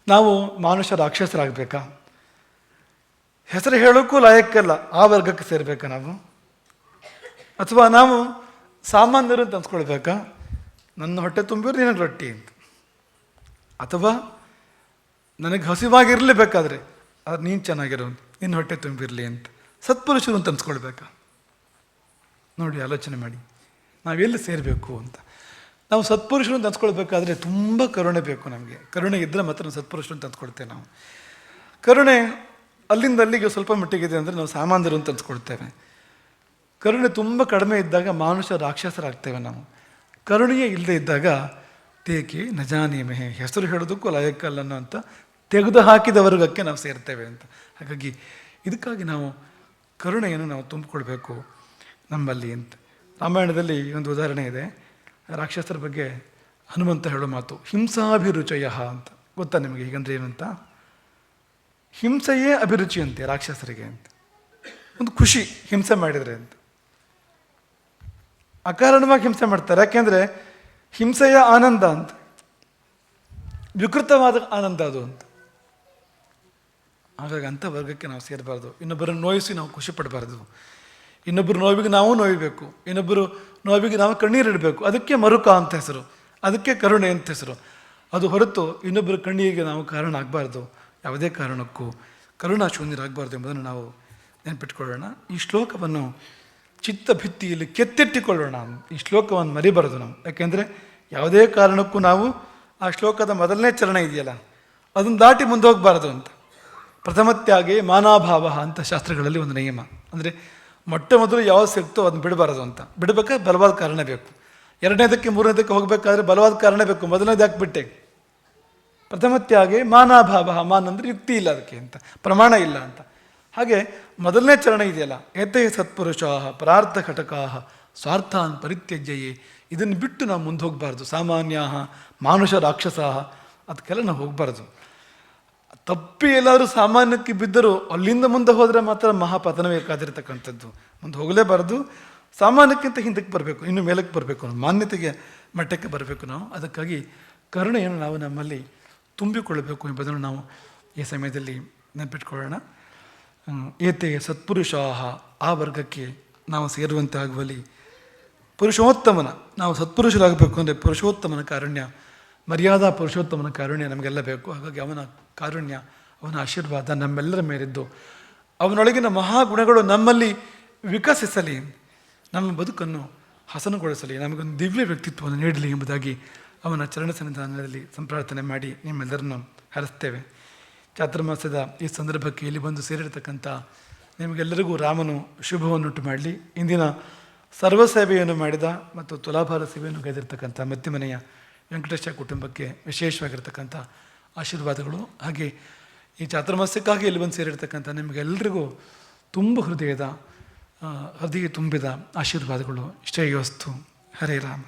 ನಾವು ಮಾನುಷ ರಾಕ್ಷಸರಾಗಬೇಕಾ? ಹೆಸರು ಹೇಳೋಕ್ಕೂ ಲಾಯಕ್ಕಲ್ಲ, ಆ ವರ್ಗಕ್ಕೆ ಸೇರಬೇಕಾ ನಾವು? ಅಥವಾ ನಾವು ಸಾಮಾನ್ಯರು ಅಂತ ಅನ್ಸ್ಕೊಳ್ಬೇಕಾ? ನನ್ನ ಹೊಟ್ಟೆ ತುಂಬಿದ್ರು ನಿನಗೆ ರೊಟ್ಟಿ ಅಂತ. ಅಥವಾ ನನಗೆ ಹಸಿವಾಗಿರಲೇಬೇಕಾದ್ರೆ ಅದು ನೀನು ಚೆನ್ನಾಗಿರೋ, ನಿನ್ನ ಹೊಟ್ಟೆ ತುಂಬಿರಲಿ ಅಂತ ಸತ್ಪುರುಷರು ಅಂತ ಅನ್ಸ್ಕೊಳ್ಬೇಕಾ? ನೋಡಿ, ಆಲೋಚನೆ ಮಾಡಿ, ನಾವೆಲ್ಲಿ ಸೇರಬೇಕು ಅಂತ. ನಾವು ಸತ್ಪುರುಷರು ಅಂತ ಅನ್ಸ್ಕೊಳ್ಬೇಕಾದ್ರೆ ತುಂಬ ಕರುಣೆ ಬೇಕು ನಮಗೆ. ಕರುಣೆ ಇದ್ದರೆ ಮಾತ್ರ ನಾವು ಸತ್ಪುರುಷರು ಅಂತ ಅನ್ಸ್ಕೊಳ್ತೇವೆ. ನಾವು ಕರುಣೆ ಅಲ್ಲಿಂದ ಅಲ್ಲಿಗೆ ಸ್ವಲ್ಪ ಮಟ್ಟಿಗಿದೆ ಅಂದರೆ ನಾವು ಸಾಮಾನ್ಯರು ಅಂತ ಅನ್ಸ್ಕೊಳ್ತೇವೆ. ಕರುಣೆ ತುಂಬ ಕಡಿಮೆ ಇದ್ದಾಗ ಮಾನುಷ ರಾಕ್ಷಸರಾಗ್ತೇವೆ ನಾವು. ಕರುಣೆಯೇ ಇಲ್ಲದೆ ಇದ್ದಾಗ ತೇಕೆ ನಜಾನೀಮಹೆ, ಹೆಸರು ಹೇಳೋದಕ್ಕೂ ಲಾಯಕ್ಕಲ್ಲ ಅನ್ನೋ ಅಂತ ತೆಗೆದು ಹಾಕಿದ ವರ್ಗಕ್ಕೆ ನಾವು ಸೇರ್ತೇವೆ ಅಂತ. ಹಾಗಾಗಿ ಇದಕ್ಕಾಗಿ ನಾವು ಕರುಣೆಯನ್ನು ನಾವು ತುಂಬಿಕೊಳ್ಬೇಕು ನಮ್ಮಲ್ಲಿ ಅಂತ. ರಾಮಾಯಣದಲ್ಲಿ ಒಂದು ಉದಾಹರಣೆ ಇದೆ ರಾಕ್ಷಸರ ಬಗ್ಗೆ. ಹನುಮಂತ ಹೇಳೋ ಮಾತು ಹಿಂಸಾಭಿರುಚಯ ಅಂತ. ಗೊತ್ತಾ ನಿಮಗೆ ಹೀಗಂದ್ರೆ ಏನು ಅಂತ? ಹಿಂಸೆಯೇ ಅಭಿರುಚಿ ಅಂತೆ ರಾಕ್ಷಸರಿಗೆ ಅಂತ. ಒಂದು ಖುಷಿ ಹಿಂಸೆ ಮಾಡಿದರೆ ಅಂತ. ಅಕಾರಣವಾಗಿ ಹಿಂಸೆ ಮಾಡ್ತಾರೆ, ಯಾಕೆಂದರೆ ಹಿಂಸೆಯ ಆನಂದ ಅಂತ, ವಿಕೃತವಾದ ಆನಂದ ಅದು ಅಂತ. ಹಾಗಾಗಿ ಅಂಥ ವರ್ಗಕ್ಕೆ ನಾವು ಸೇರಬಾರ್ದು. ಇನ್ನೊಬ್ಬರನ್ನು ನೋಯಿಸಿ ನಾವು ಖುಷಿ ಪಡಬಾರ್ದು. ಇನ್ನೊಬ್ಬರು ನೋವಿಗೆ ನಾವು ನೋಯಬೇಕು, ಇನ್ನೊಬ್ಬರು ನೋವಿಗೆ ನಾವು ಕಣ್ಣೀರಿಡಬೇಕು. ಅದಕ್ಕೆ ಮರುಕ ಅಂತ ಹೆಸರು, ಅದಕ್ಕೆ ಕರುಣೆ ಅಂತ ಹೆಸರು. ಅದು ಹೊರತು ಇನ್ನೊಬ್ಬರ ಕಣ್ಣೀರಿಗೆ ನಾವು ಕಾರಣ ಆಗಬಾರ್ದು. ಯಾವುದೇ ಕಾರಣಕ್ಕೂ ಕರುಣಾಶೂನ್ಯರಾಗಬಾರ್ದು ಎಂಬುದನ್ನು ನಾವು ನೆನಪಿಟ್ಕೊಳ್ಳೋಣ. ಈ ಶ್ಲೋಕವನ್ನು ಚಿತ್ತ ಭಿತ್ತಿಯಲ್ಲಿ ಕೆತ್ತಿಟ್ಟುಕೊಳ್ಳೋಣ. ಈ ಶ್ಲೋಕವನ್ನು ಮರಿಬಾರದು ನಾವು. ಯಾಕೆಂದರೆ ಯಾವುದೇ ಕಾರಣಕ್ಕೂ ನಾವು ಆ ಶ್ಲೋಕದ ಮೊದಲನೇ ಚರಣ ಇದೆಯಲ್ಲ, ಅದನ್ನು ದಾಟಿ ಮುಂದೆ ಹೋಗಬಾರ್ದು ಅಂತ. ಪ್ರಥಮತ್ಯಾಗೆ ಮಾನಾಭಾವ ಅಂತ ಶಾಸ್ತ್ರಗಳಲ್ಲಿ ಒಂದು ನಿಯಮ. ಅಂದರೆ ಮೊಟ್ಟ ಮೊದಲು ಯಾವುದು ಸಿಗ್ತೋ ಅದನ್ನು ಬಿಡಬಾರದು ಅಂತ. ಬಿಡಬೇಕಾದ್ರೆ ಬಲವಾದ ಕಾರಣ ಬೇಕು. 2ನೇದಕ್ಕೆ 3ನೇದಕ್ಕೆ ಹೋಗಬೇಕಾದ್ರೆ ಬಲವಾದ ಕಾರಣ ಬೇಕು. ಮೊದಲನೇದು ಹಾಕ್ಬಿಟ್ಟೆ. ಪ್ರಥಮತ್ಯಾಗೆ ಮಾನಾಭಾವ, ಮಾನ್ ಅಂದರೆ ಯುಕ್ತಿ ಇಲ್ಲ ಅದಕ್ಕೆ ಅಂತ, ಪ್ರಮಾಣ ಇಲ್ಲ ಅಂತ. ಹಾಗೆ ಮೊದಲನೇ ಚರಣ ಇದೆಯಲ್ಲ, ಏತೇ ಸತ್ಪುರುಷಾ ಪರಾರ್ಥ ಘಟಕಾ ಸ್ವಾರ್ಥಾನ್ ಪರಿತ್ಯಜ್ಯಯೇ, ಇದನ್ನು ಬಿಟ್ಟು ನಾವು ಮುಂದೆ ಹೋಗಬಾರ್ದು. ಸಾಮಾನ್ಯ ಮಾನುಷ ರಾಕ್ಷಸ ಅದಕ್ಕೆಲ್ಲ ನಾವು ಹೋಗಬಾರ್ದು. ತಪ್ಪಿ ಎಲ್ಲಾದರೂ ಸಾಮಾನ್ಯಕ್ಕೆ ಬಿದ್ದರೂ ಅಲ್ಲಿಂದ ಮುಂದೆ ಹೋದರೆ ಮಾತ್ರ ಮಹಾಪತನವೇ ಕಾದಿರ್ತಕ್ಕಂಥದ್ದು. ಮುಂದೆ ಹೋಗಲೇಬಾರ್ದು. ಸಾಮಾನ್ಯಕ್ಕಿಂತ ಹಿಂದಕ್ಕೆ ಬರಬೇಕು, ಇನ್ನು ಮೇಲಕ್ಕೆ ಬರಬೇಕು, ಮಾನ್ಯತೆಗೆ ಮಟ್ಟಕ್ಕೆ ಬರಬೇಕು ನಾವು. ಅದಕ್ಕಾಗಿ ಕರುಣೆಯನ್ನು ನಾವು ನಮ್ಮಲ್ಲಿ ತುಂಬಿಕೊಳ್ಳಬೇಕು ಎಂಬುದನ್ನು ನಾವು ಈ ಸಮಯದಲ್ಲಿ ನೆನಪಿಟ್ಕೊಳ್ಳೋಣ. ಏತೆ ಸತ್ಪುರುಷಾಹ, ಆ ವರ್ಗಕ್ಕೆ ನಾವು ಸೇರುವಂತೆ ಆಗುವಲ್ಲಿ ಪುರುಷೋತ್ತಮನ, ನಾವು ಸತ್ಪುರುಷರಾಗಬೇಕು ಅಂದರೆ ಪುರುಷೋತ್ತಮನ ಕಾರುಣ್ಯ, ಮರ್ಯಾದಾ ಪುರುಷೋತ್ತಮನ ಕಾರುಣ್ಯ ನಮಗೆಲ್ಲ ಬೇಕು. ಹಾಗಾಗಿ ಅವನ ಕಾರುಣ್ಯ, ಅವನ ಆಶೀರ್ವಾದ ನಮ್ಮೆಲ್ಲರ ಮೇಲಿದ್ದು ಅವನೊಳಗಿನ ಮಹಾಗುಣಗಳು ನಮ್ಮಲ್ಲಿ ವಿಕಸಿಸಲಿ, ನಮ್ಮ ಬದುಕನ್ನು ಹಸನುಗೊಳಿಸಲಿ, ನಮಗೊಂದು ದಿವ್ಯ ವ್ಯಕ್ತಿತ್ವವನ್ನು ನೀಡಲಿ ಎಂಬುದಾಗಿ ಅವನ ಚರಣ ಸನ್ನಿಧಾನದಲ್ಲಿ ಸಂಪ್ರಾರ್ಥನೆ ಮಾಡಿ ನಿಮ್ಮೆಲ್ಲರನ್ನು ಹರಿಸ್ತೇವೆ. ಚಾತುರ್ಮಾಸದ ಈ ಸಂದರ್ಭಕ್ಕೆ ಇಲ್ಲಿ ಬಂದು ಸೇರಿರ್ತಕ್ಕಂಥ ನಿಮಗೆಲ್ಲರಿಗೂ ರಾಮನು ಶುಭವನ್ನುಂಟು ಮಾಡಲಿ. ಇಂದಿನ ಸರ್ವ ಸೇವೆಯನ್ನು ಮಾಡಿದ ಮತ್ತು ತುಲಾಭಾರ ಸೇವೆಯನ್ನು ಗೈದಿರ್ತಕ್ಕಂಥ ಮಧ್ಯಮನೆಯ ವೆಂಕಟೇಶ ಕುಟುಂಬಕ್ಕೆ ವಿಶೇಷವಾಗಿರ್ತಕ್ಕಂಥ ಆಶೀರ್ವಾದಗಳು. ಹಾಗೆ ಈ ಚಾತುರ್ಮಾಸ್ಯಕ್ಕಾಗಿ ಇಲ್ಲಿ ಬಂದು ಸೇರಿರ್ತಕ್ಕಂಥ ನಿಮಗೆಲ್ಲರಿಗೂ ತುಂಬ ಹೃದಯ ತುಂಬಿದ ಆಶೀರ್ವಾದಗಳು. ಶ್ರೇಯೋಸ್ತು. ಹರೇ ರಾಮ.